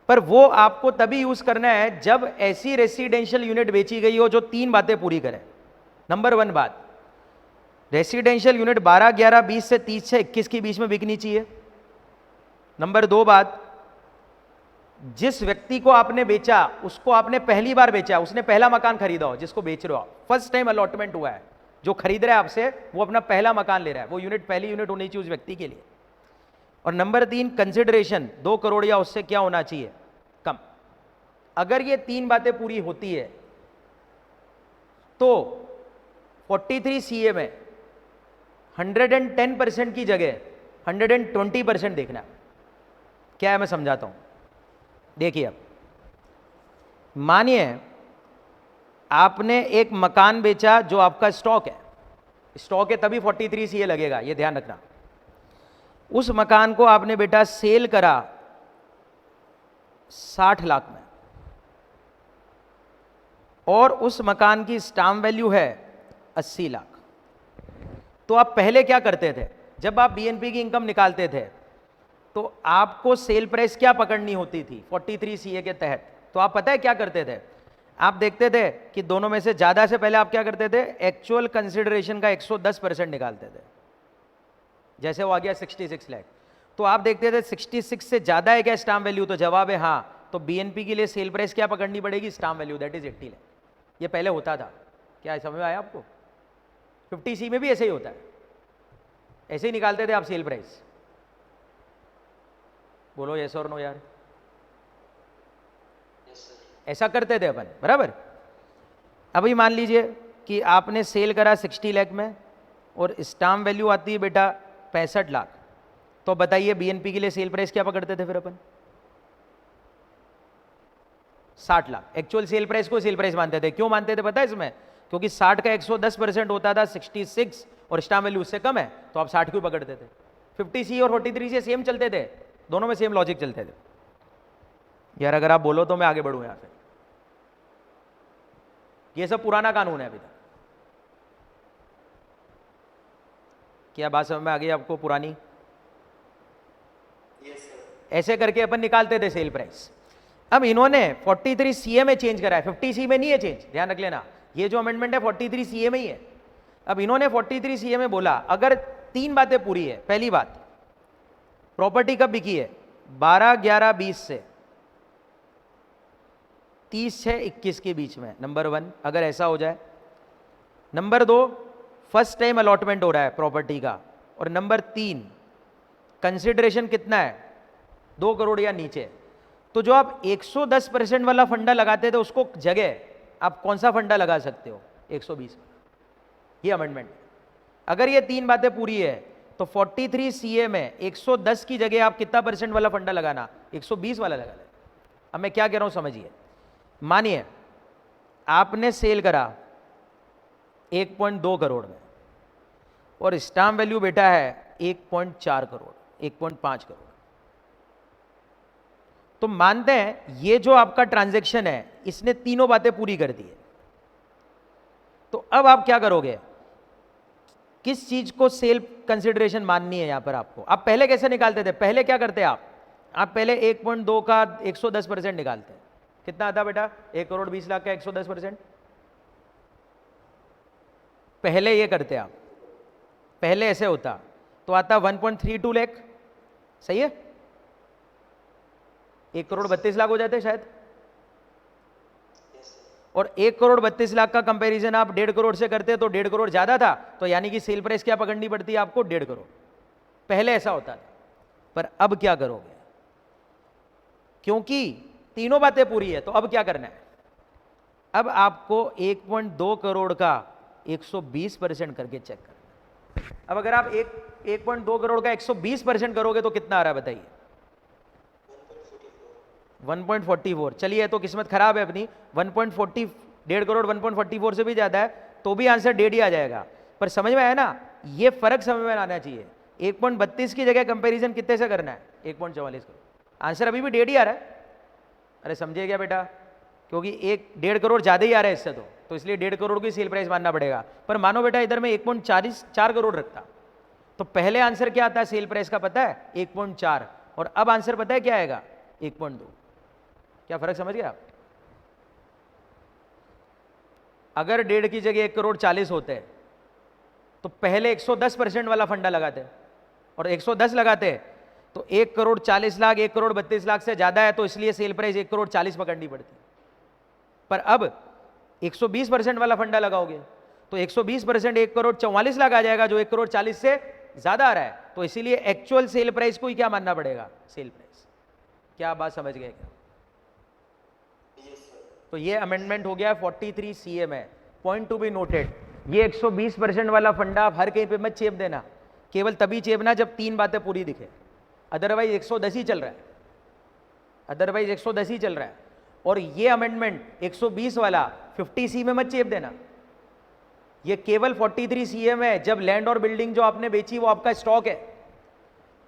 [SPEAKER 1] पर वो आपको तभी यूज करना है जब ऐसी रेसिडेंशियल यूनिट बेची गई हो जो 3 बातें पूरी करे। नंबर 1 बात, रेसिडेंशियल यूनिट 12/11/20 से 30/6/21 के बीच में बिकनी चाहिए। नंबर 2 बात, जिस व्यक्ति को आपने बेचा उसको आपने पहली बार बेचा, उसने पहला मकान खरीदा हो, जिसको बेच रहे हो आप, फर्स्ट टाइम अलॉटमेंट हुआ है, जो खरीद रहा है आपसे वो अपना पहला मकान ले रहा है, वो यूनिट पहली यूनिट होनी चाहिए उस व्यक्ति के लिए। और नंबर 3 कंसिडरेशन 2 करोड़ या उससे क्या होना चाहिए, कम। अगर ये 3 बातें पूरी होती है तो 43 सीए में 110% की जगह 120% देखना है। क्या है मैं समझाता हूं, देखिए अब मानिए आपने एक मकान बेचा जो आपका स्टॉक है, स्टॉक है तभी 43 सीए लगेगा, ये ध्यान रखना। उस मकान को आपने बेटा सेल करा 60 लाख में, और उस मकान की स्टाम्प वैल्यू है 80 लाख। तो आप पहले क्या करते थे, जब आप बीएनपी की इनकम निकालते थे तो आपको सेल प्राइस क्या पकड़नी होती थी 43 सीए के तहत। तो आप पता है क्या करते थे, आप देखते थे कि दोनों में से ज्यादा से पहले आप क्या करते थे, एक्चुअल कंसिडरेशन का 110% निकालते थे। जैसे वो आ गया 66 लाख, तो आप देखते थे 66 से ज्यादा है क्या स्टाम्प वैल्यू, तो जवाब है हाँ, तो बीएनपी के लिए सेल प्राइस क्या पकड़नी पड़ेगी, stamp value, that is 80 lakh. ये पहले होता था, क्या समझ में आया आपको। 50C में भी ऐसे ही होता है, ऐसे ही निकालते थे आप सेल प्राइस। बोलो यस और नो यार, ऐसा करते थे अपन, बराबर। अभी मान लीजिए कि आपने सेल करा 60 लाख में और स्टाम्प वैल्यू आती है बेटा 65 लाख, तो बताइए बीएनपी के लिए सेल प्राइस क्या पकड़ते थे फिर अपन, 60 लाख। एक्चुअल सेल प्राइस को सेल प्राइस मानते थे, क्यों मानते थे पता है इसमें, क्योंकि 60 का 110% होता था 66 और स्टाम्प वैल्यू उससे कम है, तो आप 60 क्यों पकड़ते थे। 50C और 43 से सेम चलते थे, दोनों में सेम लॉजिक चलते थे। यार अगर आप बोलो तो मैं आगे बढ़ूं यहां से, ये सब पुराना कानून है अभी तक। क्या बात समझ में आ गई आपको पुरानी। ऐसे करके अपन निकालते थे सेल प्राइस। अब इन्होंने 43 सीए में चेंज करा है, 50C में नहीं है चेंज, ध्यान रख लेना। ये जो अमेंडमेंट है 43 सीए में ही है। अब इन्होंने 43 सीए में बोला अगर 3 बातें पूरी है, पहली बात प्रॉपर्टी कब बिकी है, 12/11/20 से 30/6/21 के बीच में, नंबर 1, अगर ऐसा हो जाए। नंबर 2 फर्स्ट टाइम अलॉटमेंट हो रहा है प्रॉपर्टी का। और नंबर 3 कंसिडरेशन कितना है, 2 करोड़ या नीचे। तो जो आप 110% वाला फंडा लगाते थे उसको जगह आप कौन सा फंडा लगा सकते हो, 120। ये अमेंडमेंट। अगर ये 3 बातें पूरी है तो 43 सीए में 110 की जगह आप कितना परसेंट वाला फंडा लगाना, 120 वाला लगा ले। अब मैं क्या कह रहा हूं समझिए, मानिए आपने सेल करा 1.2 करोड़ में और स्टाम्प वैल्यू बेटा है 1.4 करोड़, 1.5 करोड़। तो मानते हैं ये जो आपका ट्रांजैक्शन है इसने तीनों बातें पूरी कर दी है। तो अब आप क्या करोगे, किस चीज को सेल कंसिडरेशन माननी है यहां पर आपको। आप पहले कैसे निकालते थे, पहले क्या करते आप पहले 1.2 का 110% निकालते हैं। कितना आता बेटा, 1 करोड़ 20 लाख का 110%। पहले ये करते आप, पहले ऐसे होता तो आता 1.32 लाख, सही है। 1 करोड़ 32 लाख हो जाते शायद। और 1 करोड़ 32 लाख का कंपैरिजन आप 1.5 करोड़ से करते तो 1.5 करोड़ ज्यादा था, तो यानी कि सेल प्राइस क्या पकड़नी पड़ती है आपको, 1.5 करोड़। पहले ऐसा होता था। पर अब क्या करोगे, क्योंकि तीनों बातें पूरी है तो अब क्या करना है, अब आपको 1.2 करोड़ का 120% करके चेक करना है। अब अगर आप 1.2 करोड़ का 120% करोगे तो कितना आ रहा है बताइए, 1.44। चलिए तो किस्मत खराब है अपनी, 1.40, 1.5 करोड़ 1.44 से भी ज्यादा है तो भी आंसर 1.5 ही आ जाएगा। पर समझ में आया ना, ये फर्क समझ में आना चाहिए। 1.32 की जगह कंपैरिजन कितने से करना है, 1.44 करोड़, आंसर अभी भी 1.5 ही आ रहा है। अरे समझिए क्या बेटा, क्योंकि 1.5 करोड़ ज्यादा ही आ रहा है इससे, तो इसलिए 1.5 करोड़ की सेल प्राइस मानना पड़ेगा। पर मानो बेटा इधर में 1.4 करोड़ रखता तो पहले आंसर क्या आता है सेल प्राइस का पता है, 1.4, और अब आंसर पता है क्या आएगा, 1.2। क्या फर्क समझ गए आप। अगर 1.5 की जगह 1 करोड़ 40 होते तो पहले 110% वाला फंडा लगाते, और 110 लगाते तो 1,40,00,000 1,32,00,000 से ज़्यादा है, तो इसलिए सेल प्राइस 1,40,00,000 पकड़नी पड़ती। पर अब 120% वाला फंडा लगाओगे तो 120% 1,44,00,000 आ जाएगा, जो 1,40,00,000 से ज़्यादा आ रहा है। तो इसीलिए एक्चुअल सेल प्राइस को ही क्या मानना पड़ेगा, सेल प्राइस। क्या बात समझ गए क्या? तो ये अमेंडमेंट हो गया 43 CA में। पॉइंट टू बी नोटेड, ये 120% वाला फंडा आप हर कहीं पे मत चेप देना, केवल तभी चेपना जब 3 बातें पूरी दिखे, अदरवाइज 110 ही चल रहा है, अदरवाइज 110 ही चल रहा है। और ये अमेंडमेंट 120 वाला 50C में मत चेप देना, ये केवल 43 CA में है, जब लैंड और बिल्डिंग जो आपने बेची वो आपका स्टॉक है।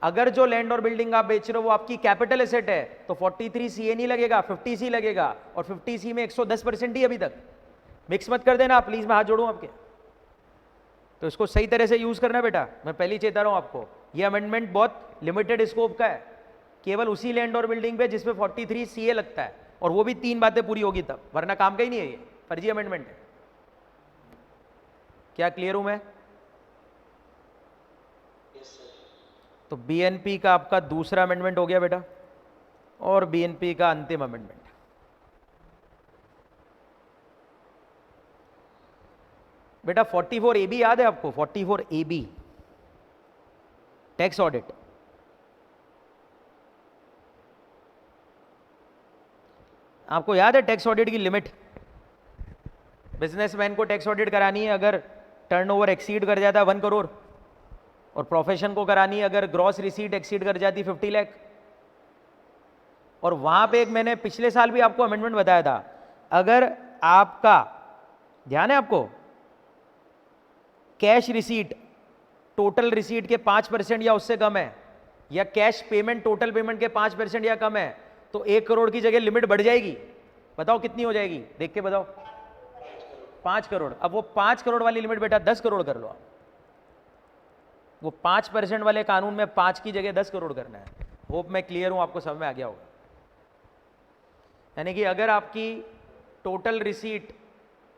[SPEAKER 1] अगर जो लैंड और बिल्डिंग आप बेच रहे हो वो आपकी कैपिटल एसेट है तो 43 CA नहीं लगेगा, 50C लगेगा, और 50C में 110% ही अभी तक। मिक्स मत कर देना प्लीज, मैं हाथ जोड़ूं आपके। तो इसको सही तरह से यूज करना बेटा, मैं पहले ही चेता रहा हूं आपको, ये अमेंडमेंट बहुत लिमिटेड स्कोप का है, केवल उसी लैंड और बिल्डिंग पे जिसपे 43 CA लगता है, और वो भी 3 बातें पूरी होगी तब, वरना काम का ही नहीं है, ये फर्जी अमेंडमेंट है। क्या क्लियर हूं मैं? तो BNP का आपका दूसरा अमेंडमेंट हो गया बेटा, और BNP का अंतिम अमेंडमेंट। बेटा 44AB याद है आपको? 44AB tax audit. आपको याद है टैक्स ऑडिट की लिमिट? बिजनेसमैन को टैक्स ऑडिट करानी है अगर टर्नओवर एक्सीड कर जाता है 1 करोड़, और प्रोफेशन को करानी है अगर ग्रॉस रिसीट एक्सीड कर जाती 50 लाख। और वहां पे एक मैंने पिछले साल भी आपको अमेंडमेंट बताया था, अगर आपका, ध्यान है आपको, कैश रिसीट टोटल रिसीट के 5% या उससे कम है, या कैश पेमेंट टोटल पेमेंट के 5% या कम है, तो 1 करोड़ की जगह लिमिट बढ़ जाएगी। बताओ कितनी हो जाएगी, देख के बताओ। 5 करोड़। अब वो 5 करोड़ वाली लिमिट बेटा 10 करोड़ कर लो आप। वो 5% वाले कानून में 5 की जगह 10 करोड़ करना है। होप मैं क्लियर हूं, आपको समझ में आ गया होगा। यानी कि अगर आपकी टोटल रिसीट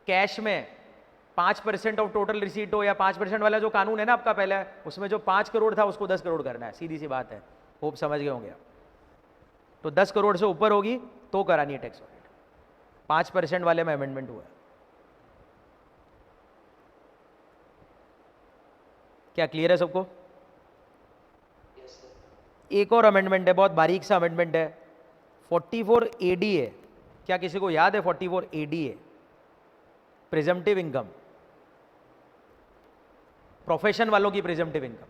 [SPEAKER 1] कैश में 5% ऑफ टोटल रिसीट हो, या 5% वाला जो कानून है ना आपका पहला, उसमें जो 5 करोड़ था उसको 10 करोड़ करना है, सीधी सी बात है। होप समझ गए होंगे आप। तो 10 करोड़ से ऊपर होगी तो करानी है टैक्स ऑडिट। 5% वाले में अमेंडमेंट हुआ है। क्या क्लियर है सबको? एक और अमेंडमेंट है, बहुत बारीक सा अमेंडमेंट है, 44 ADA। क्या किसी को याद है 44 ADA? प्रिजम्पटिव इनकम, प्रोफेशन वालों की प्रिजम्पटिव इनकम,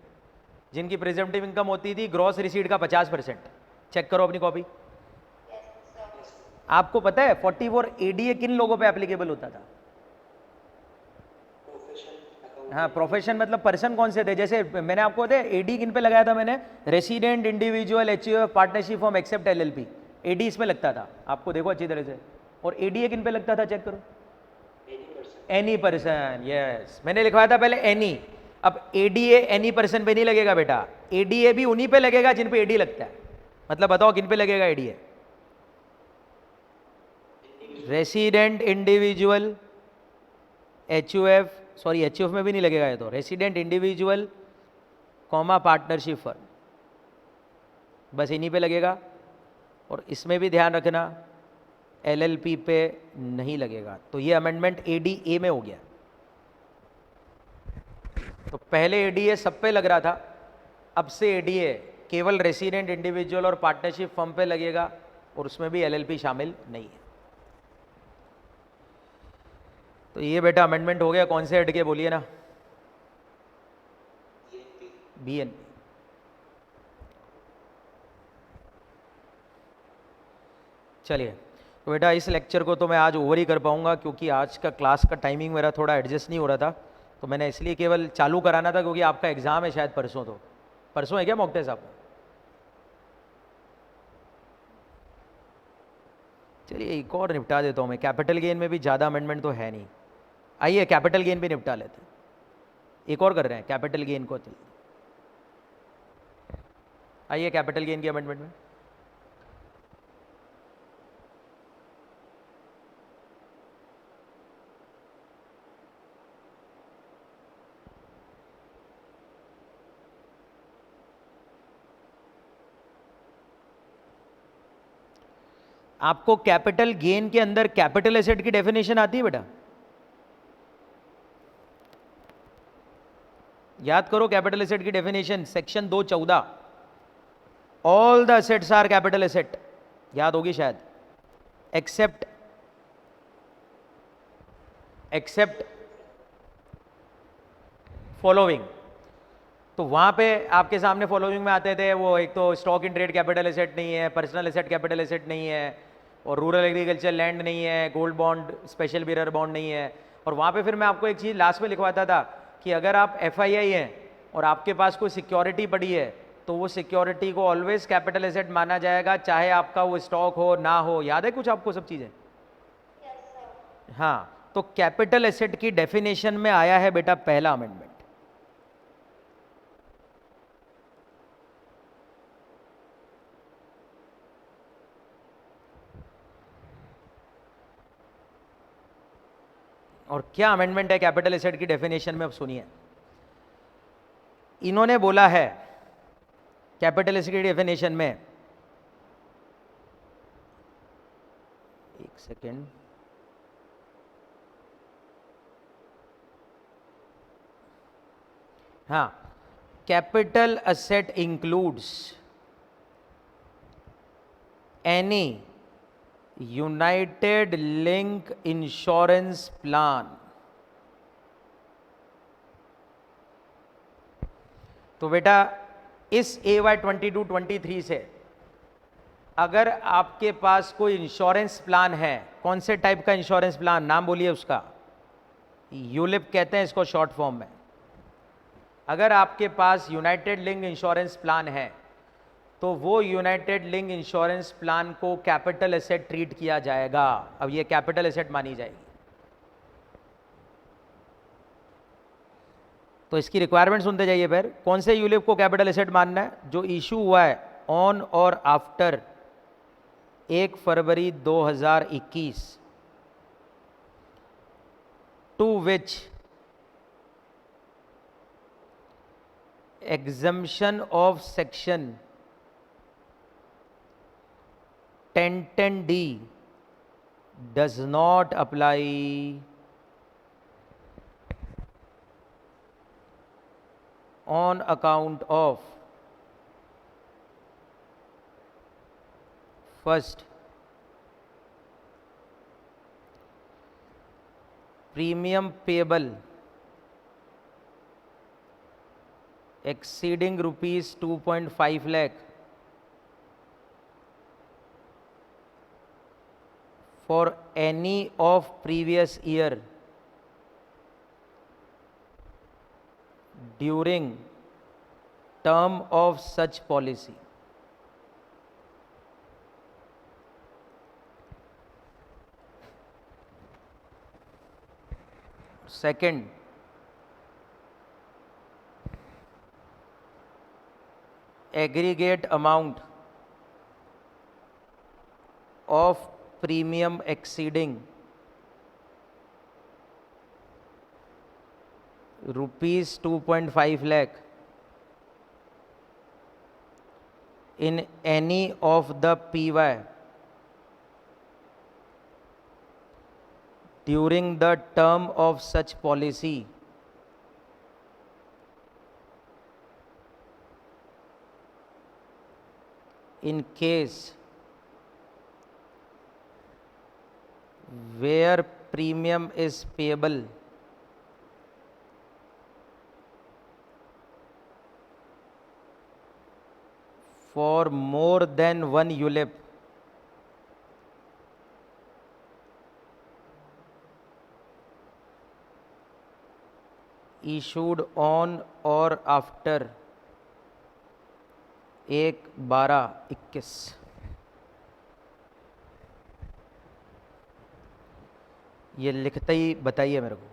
[SPEAKER 1] जिनकी प्रिजम्पटिव इनकम होती थी ग्रॉस रिसीट का 50%। चेक करो अपनी कॉपी। आपको पता है 44 ADA किन लोगों पे एप्लीकेबल होता था? हाँ, प्रोफेशन मतलब पर्सन कौन से थे? जैसे मैंने आपको बताया एडी किन पे लगाया था मैंने, resident individual HUF partnership firm except LLP, एडी इसमें लगता था, आपको देखो अच्छी तरह से। और एडीए किन पे लगता था, चेक करो। एनी पर्सन, यस, मैंने लिखवाया था पहले एनी। अब एडीए एनी पर्सन पे नहीं लगेगा बेटा, एडीए भी उन्हीं पे लगेगा जिन पे एडी लगता है। मतलब बताओ किन पे लगेगा ADA? Resident individual HUF, sorry HUF में भी नहीं लगेगा ये तो, resident individual comma partnership firm, बस इन्हीं पे लगेगा। और इसमें भी ध्यान रखना LLP पे नहीं लगेगा। तो ये अमेंडमेंट ADA में हो गया। तो पहले ADA सब पे लग रहा था, अब से ADA केवल रेसिडेंट इंडिविजुअल और पार्टनरशिप फर्म पे लगेगा, और उसमें भी LLP शामिल नहीं है। तो ये बेटा अमेंडमेंट हो गया। कौन से हेड के बोलिए ना? BNP। चलिए, तो बेटा इस लेक्चर को तो मैं आज ओवर ही कर पाऊंगा, क्योंकि आज का क्लास का टाइमिंग मेरा थोड़ा एडजस्ट नहीं हो रहा था। तो मैंने इसलिए केवल चालू कराना था, क्योंकि आपका एग्ज़ाम है शायद परसों। तो परसों है क्या मॉक टेस्ट आपका? चलिए एक और निपटा देता हूँ मैं, कैपिटल गेन में भी ज़्यादा अमेंडमेंट तो है नहीं। आइए कैपिटल गेन भी निपटा लेते हैं, एक और कर रहे हैं कैपिटल गेन को। आइए कैपिटल गेन की अमेंडमेंट में। आपको कैपिटल गेन के अंदर कैपिटल एसेट की डेफिनेशन आती है बेटा? याद करो कैपिटल एसेट की definition, section 214, all the assets are capital asset, याद होगी शायद, एक्सेप्ट फॉलोइंग। तो वहां पे आपके सामने फॉलोइंग में आते थे वो, एक तो stock in trade capital asset नहीं है, पर्सनल एसेट कैपिटल एसेट नहीं है, और रूरल एग्रीकल्चर लैंड नहीं है, gold bond special bearer bond नहीं है। और वहां पे फिर मैं आपको एक चीज़ लास्ट में लिखवाता था कि अगर आप एफआईआई हैं और आपके पास कोई सिक्योरिटी पड़ी है तो वो सिक्योरिटी को ऑलवेज कैपिटल एसेट माना जाएगा, चाहे आपका वो स्टॉक हो ना हो। याद है कुछ आपको सब चीज़ें? हाँ, तो कैपिटल एसेट की डेफिनेशन में आया है बेटा पहला अमेंडमेंट। और क्या अमेंडमेंट है कैपिटल एसेट की डेफिनेशन में, अब सुनिए। इन्होंने बोला है कैपिटल एसेट की डेफिनेशन में, एक सेकेंड, हाँ, capital asset includes any United link insurance plan. तो बेटा इस AY 22-23 से अगर आपके पास कोई इंश्योरेंस प्लान है, कौन से टाइप का इंश्योरेंस प्लान, नाम बोलिए उसका, यूलिप कहते हैं इसको शॉर्ट फॉर्म में। अगर आपके पास यूनाइटेड लिंक इंश्योरेंस प्लान है तो वो यूनाइटेड लिंक इंश्योरेंस प्लान को कैपिटल एसेट ट्रीट किया जाएगा। अब ये कैपिटल एसेट मानी जाएगी। तो इसकी रिक्वायरमेंट सुनते जाइए। फिर कौन से यूलिप को कैपिटल एसेट मानना है? जो इशू हुआ है ऑन और after 1 February 2021, to which exemption of section 1010D does not apply on account of first, premium payable exceeding rupees 2.5 lakh for any of previous year during term of such policy. Second, aggregate amount of premium exceeding rupees 2.5 lakh in any of the PY during the term of such policy in case where premium is payable for more than one ULIP issued on or after 1/12/21। ये लिखते ही बताइए मेरे को।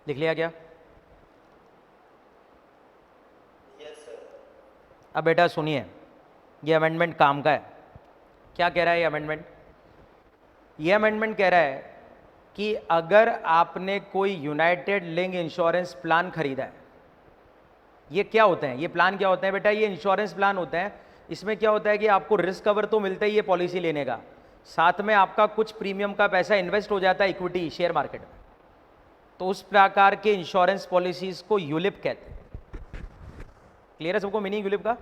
[SPEAKER 1] लिख लिया क्या?
[SPEAKER 2] Yes sir.
[SPEAKER 1] अब बेटा सुनिए, ये अमेंडमेंट काम का है। क्या कह रहा है ये अमेंडमेंट? ये अमेंडमेंट कह रहा है कि अगर आपने कोई यूनाइटेड लिंक इंश्योरेंस प्लान खरीदा है, ये क्या होते हैं, ये प्लान क्या होते हैं बेटा? ये इंश्योरेंस प्लान होते हैं। इसमें क्या होता है कि आपको रिस्क कवर तो मिलता ही है पॉलिसी लेने का, साथ में आपका कुछ प्रीमियम का पैसा इन्वेस्ट हो जाता है इक्विटी शेयर मार्केट में। तो उस प्रकार के इंश्योरेंस पॉलिसीज को यूलिप कहते हैं। क्लियर है सबको मीनिंग यूलिप का?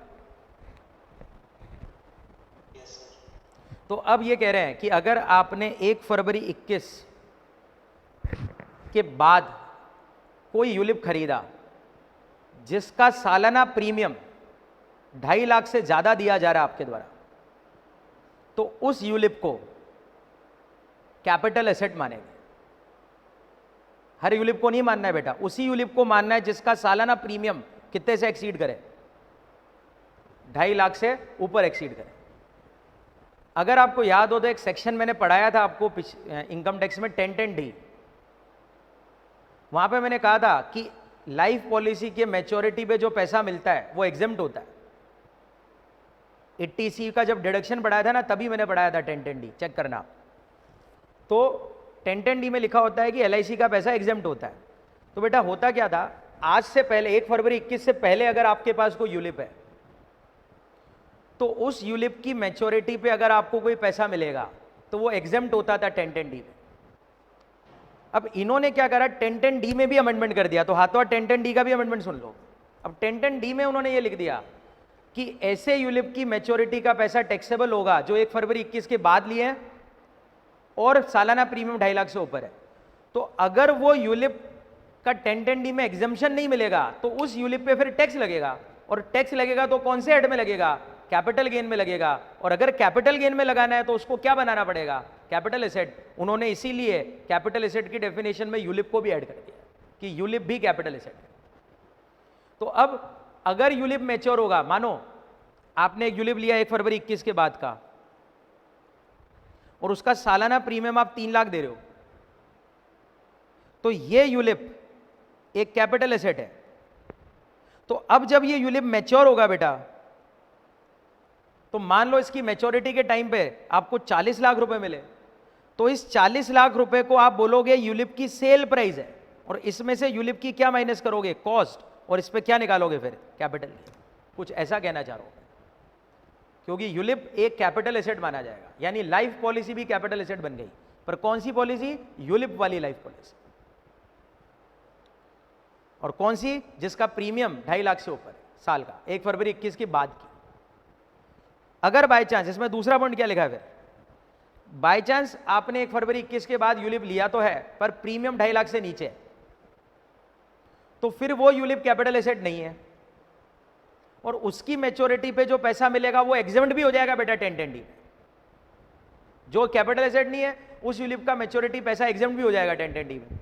[SPEAKER 1] तो अब ये कह रहे हैं कि अगर आपने 1 फरवरी 21 के बाद कोई यूलिप खरीदा जिसका सालाना प्रीमियम 2.5 लाख से ज्यादा दिया जा रहा है आपके द्वारा, तो उस यूलिप को कैपिटल एसेट मानेंगे। हर यूलिप को नहीं मानना है बेटा, उसी यूलिप को मानना है जिसका सालाना प्रीमियम कितने से एक्सीड करे, 2.5 लाख से ऊपर एक्सीड करे। अगर आपको याद हो तो एक सेक्शन मैंने पढ़ाया था आपको इनकम टैक्स में 1010D, वहां पे मैंने कहा था कि लाइफ पॉलिसी के मैच्योरिटी पे जो पैसा मिलता है वो एग्जेम्प्ट होता है। 80C का जब डिडक्शन पढ़ाया था ना, तभी मैंने पढ़ाया था 1010D, चेक करना। तो 1010D में लिखा होता है कि LIC का पैसा एग्जेम्प्ट होता है। तो बेटा होता क्या था, आज से पहले 1 फरवरी 21 से पहले अगर आपके पास कोई यूलिप है, तो उस यूलिप की मैच्योरिटी पे अगर आपको कोई पैसा मिलेगा तो वो एग्जेम्प्ट होता था 1010D में। अब इन्होंने क्या करा, 1010D में भी अमेंडमेंट कर दिया। तो हाथों 1010D का भी अमेंडमेंट सुन लो। अब 1010D में उन्होंने ये लिख दिया कि ऐसे यूलिप की मैच्योरिटी का पैसा टैक्सेबल होगा जो 1 फरवरी 21 के बाद लिए हैं और सालाना प्रीमियम 2.5 लाख से ऊपर है। तो अगर वो यूलिप का 1010D में एग्जम्पशन नहीं मिलेगा तो उस यूलिप पे फिर टैक्स लगेगा, और टैक्स लगेगा तो कौन से हेड में लगेगा, कैपिटल गेन में लगेगा। और अगर कैपिटल गेन में लगाना है तो उसको क्या बनाना पड़ेगा, कैपिटल एसेट। उन्होंने इसीलिए कैपिटल एसेट की डेफिनेशन में यूलिप को भी ऐड कर दिया कि यूलिप भी कैपिटल एसेट है। तो अब अगर यूलिप मैच्योर होगा, मानो आपने एक यूलिप लिया 1 फरवरी 21 के बाद का, और उसका सालाना प्रीमियम आप 3 लाख दे रहे हो, तो ये यूलिप एक कैपिटल एसेट है। तो अब जब ये यूलिप मैच्योर होगा बेटा, तो मान लो इसकी मैच्योरिटी के टाइम पे आपको 40 लाख रुपए मिले, तो इस 40 लाख रुपए को आप बोलोगे यूलिप की सेल प्राइस है, और इसमें से यूलिप की क्या माइनस करोगे, कॉस्ट, और इस पे क्या निकालोगे फिर, कैपिटल। कुछ ऐसा कहना चाह रहा हूं, क्योंकि यूलिप एक कैपिटल एसेट माना जाएगा। यानी लाइफ पॉलिसी भी कैपिटल एसेट बन गई, पर कौन सी पॉलिसी, यूलिप वाली लाइफ पॉलिसी। और कौन सी, जिसका प्रीमियम 2.5 लाख से ऊपर साल का, 1 फरवरी 21 के बाद की। अगर बाय चांस, इसमें दूसरा पॉइंट क्या लिखा है फिर, बाय चांस आपने 1 फरवरी 21 के बाद यूलिप लिया तो है पर प्रीमियम 2.5 लाख से नीचे, तो फिर वो यूलिप कैपिटल एसेट नहीं है, और उसकी मैच्योरिटी पे जो पैसा मिलेगा वो एग्जेम्प्ट भी हो जाएगा बेटा 1010D में। जो कैपिटल एसेट नहीं है उस यूलिप का मैच्योरिटी पैसा एग्जेम्प्ट भी हो जाएगा 1010D में।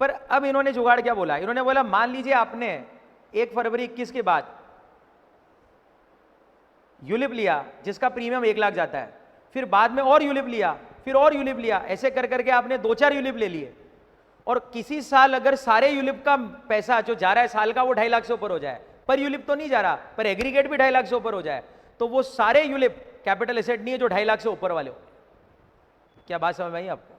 [SPEAKER 1] पर अब इन्होंने जुगाड़ क्या बोला, इन्होंने बोला मान लीजिए आपने 1 फरवरी 21 के बाद यूलिप लिया जिसका प्रीमियम 1 लाख जाता है, फिर बाद में और यूलिप लिया, फिर और यूलिप लिया, ऐसे कर करके आपने 2-4 यूलिप ले लिए, और किसी साल अगर सारे यूलिप का पैसा जो जा रहा है साल का वो 2.5 लाख से ऊपर हो जाए, पर यूलिप तो नहीं जा रहा, पर एग्रीगेट भी 2.5 लाख से ऊपर हो जाए, तो वो सारे यूलिप कैपिटल एसेट नहीं है जो 2.5 लाख से ऊपर वाले हो। क्या बात समझ में आई आपको?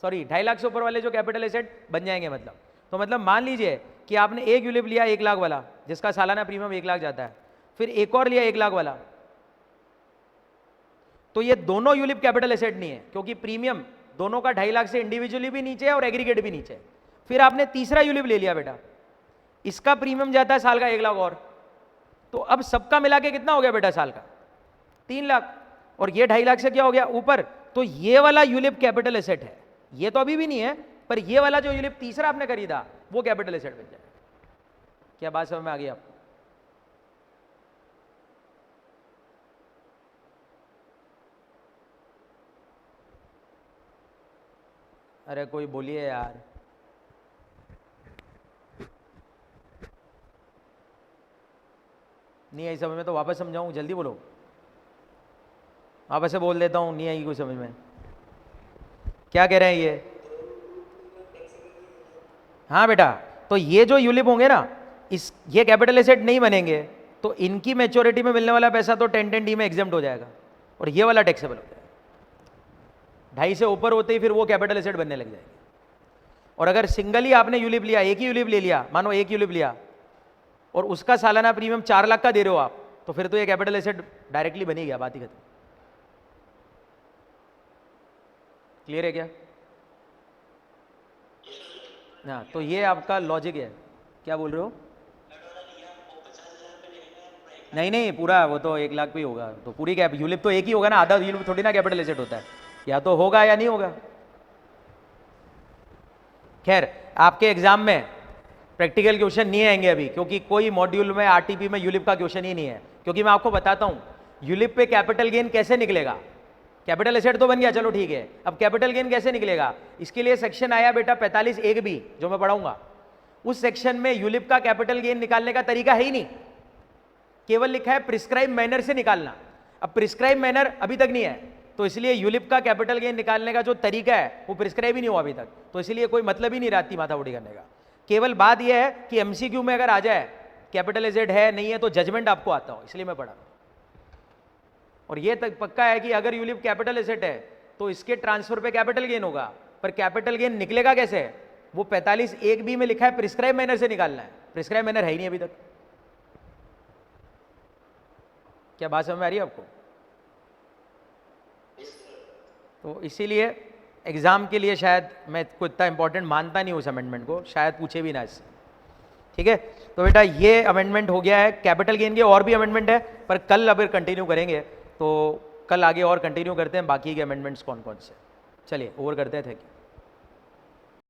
[SPEAKER 1] सॉरी, 2.5 लाख से ऊपर वाले जो कैपिटल एसेट बन जाएंगे। मतलब तो मतलब मान लीजिए कि आपने एक यूलिप लिया 1 लाख वाला जिसका सालाना प्रीमियम 1 लाख जाता है, फिर एक और लिया 1 लाख वाला, तो ये दोनों यूलिप कैपिटल एसेट नहीं है, क्योंकि प्रीमियम दोनों का 2.5 लाख से इंडिविजुअली भी नीचे है और एग्रीगेट भी नीचे है। फिर आपने तीसरा यूलिप ले लिया बेटा, इसका प्रीमियम जाता है साल का 1 लाख और, तो अब सबका मिला के कितना हो गया बेटा साल का 3 लाख, और ये 2.5 लाख से क्या हो गया ऊपर, तो ये वाला यूलिप कैपिटल एसेट है। ये तो अभी भी नहीं है, पर ये वाला जो यूलिप तीसरा आपने खरीदा वो कैपिटल एसेट बन जाएगा। क्या बात समझ में आ गई आपको? अरे कोई बोलिए यार, नहीं आई समझ में तो वापस समझाऊं, जल्दी बोलो, वापस से बोल देता हूं, नहीं आई कोई समझ में। क्या कह रहे हैं ये? हाँ बेटा, तो ये जो यूलिप होंगे ना, ये कैपिटल एसेट नहीं बनेंगे, तो इनकी मैच्योरिटी में मिलने वाला पैसा तो 1010D में एग्जाम्प्ट हो जाएगा और ये वाला टैक्सेबल हो जाएगा। 2.5 से ऊपर होते ही फिर वो कैपिटल एसेट बनने लग जाएगी। और अगर सिंगल ही आपने यूलिप लिया, एक ही यूलिप ले लिया, मानो एक यूलिप लिया और उसका सालाना प्रीमियम 4 लाख का दे रहे हो आप, तो फिर तो ये कैपिटल एसेट डायरेक्टली बन ही गया, बात ही खत्म। क्लियर है क्या? हाँ, तो ये आपका लॉजिक है। क्या बोल रहे हो? नहीं नहीं, पूरा वो तो 1 लाख पे ही होगा, तो पूरी कैप यूलिप तो एक ही होगा ना, आधा यूलिप थोड़ी ना कैपिटल एसेट होता है, या तो होगा या नहीं होगा। खैर, आपके एग्जाम में प्रैक्टिकल क्वेश्चन नहीं आएंगे अभी, क्योंकि कोई मॉड्यूल में आरटीपी में यूलिप का क्वेश्चन ही नहीं है, क्योंकि मैं आपको बताता हूं यूलिप पे कैपिटल गेन कैसे निकलेगा। कैपिटल एसेट तो बन गया, चलो ठीक है, अब कैपिटल गेन कैसे निकलेगा, इसके लिए सेक्शन आया बेटा 45(1)(b) जो मैं पढ़ाऊंगा। उस सेक्शन में यूलिप का कैपिटल गेन निकालने का तरीका है ही नहीं, केवल लिखा है प्रिस्क्राइब मैनर से निकालना। अब प्रिस्क्राइब मैनर अभी तक नहीं है, तो इसलिए यूलिप का कैपिटल गेन निकालने का जो तरीका है वो प्रिस्क्राइब ही नहीं हुआ अभी तक, तो इसलिए कोई मतलब ही नहीं रहती माथामुड़ी करने का। केवल बात यह है कि एमसीक्यू में अगर आ जाए कैपिटल एसेट है नहीं है तो जजमेंट आपको आता हो, इसलिए मैं पढ़ा। और ये तक पक्का है कि अगर यूलिप कैपिटल एसेट है तो इसके ट्रांसफर पे कैपिटल गेन होगा, पर कैपिटल गेन निकलेगा कैसे? वो 45(1)(b) में लिखा है प्रिस्क्राइब मैनर से निकालना है, प्रिस्क्राइब मैनर है ही नहीं अभी तक। क्या बात समझ में आ रही है आपको? तो इसीलिए एग्जाम के लिए शायद मैं को इतना इंपॉर्टेंट मानता नहीं उस अमेंडमेंट को, शायद पूछे भी ना इससे। ठीक है, तो बेटा ये अमेंडमेंट हो गया है। कैपिटल गेन के और भी अमेंडमेंट है, पर कल अगर कंटिन्यू करेंगे तो कल आगे और कंटिन्यू करते हैं बाकी के अमेंडमेंट्स कौन कौन से। चलिए ओवर करते हैं, थैंक यू।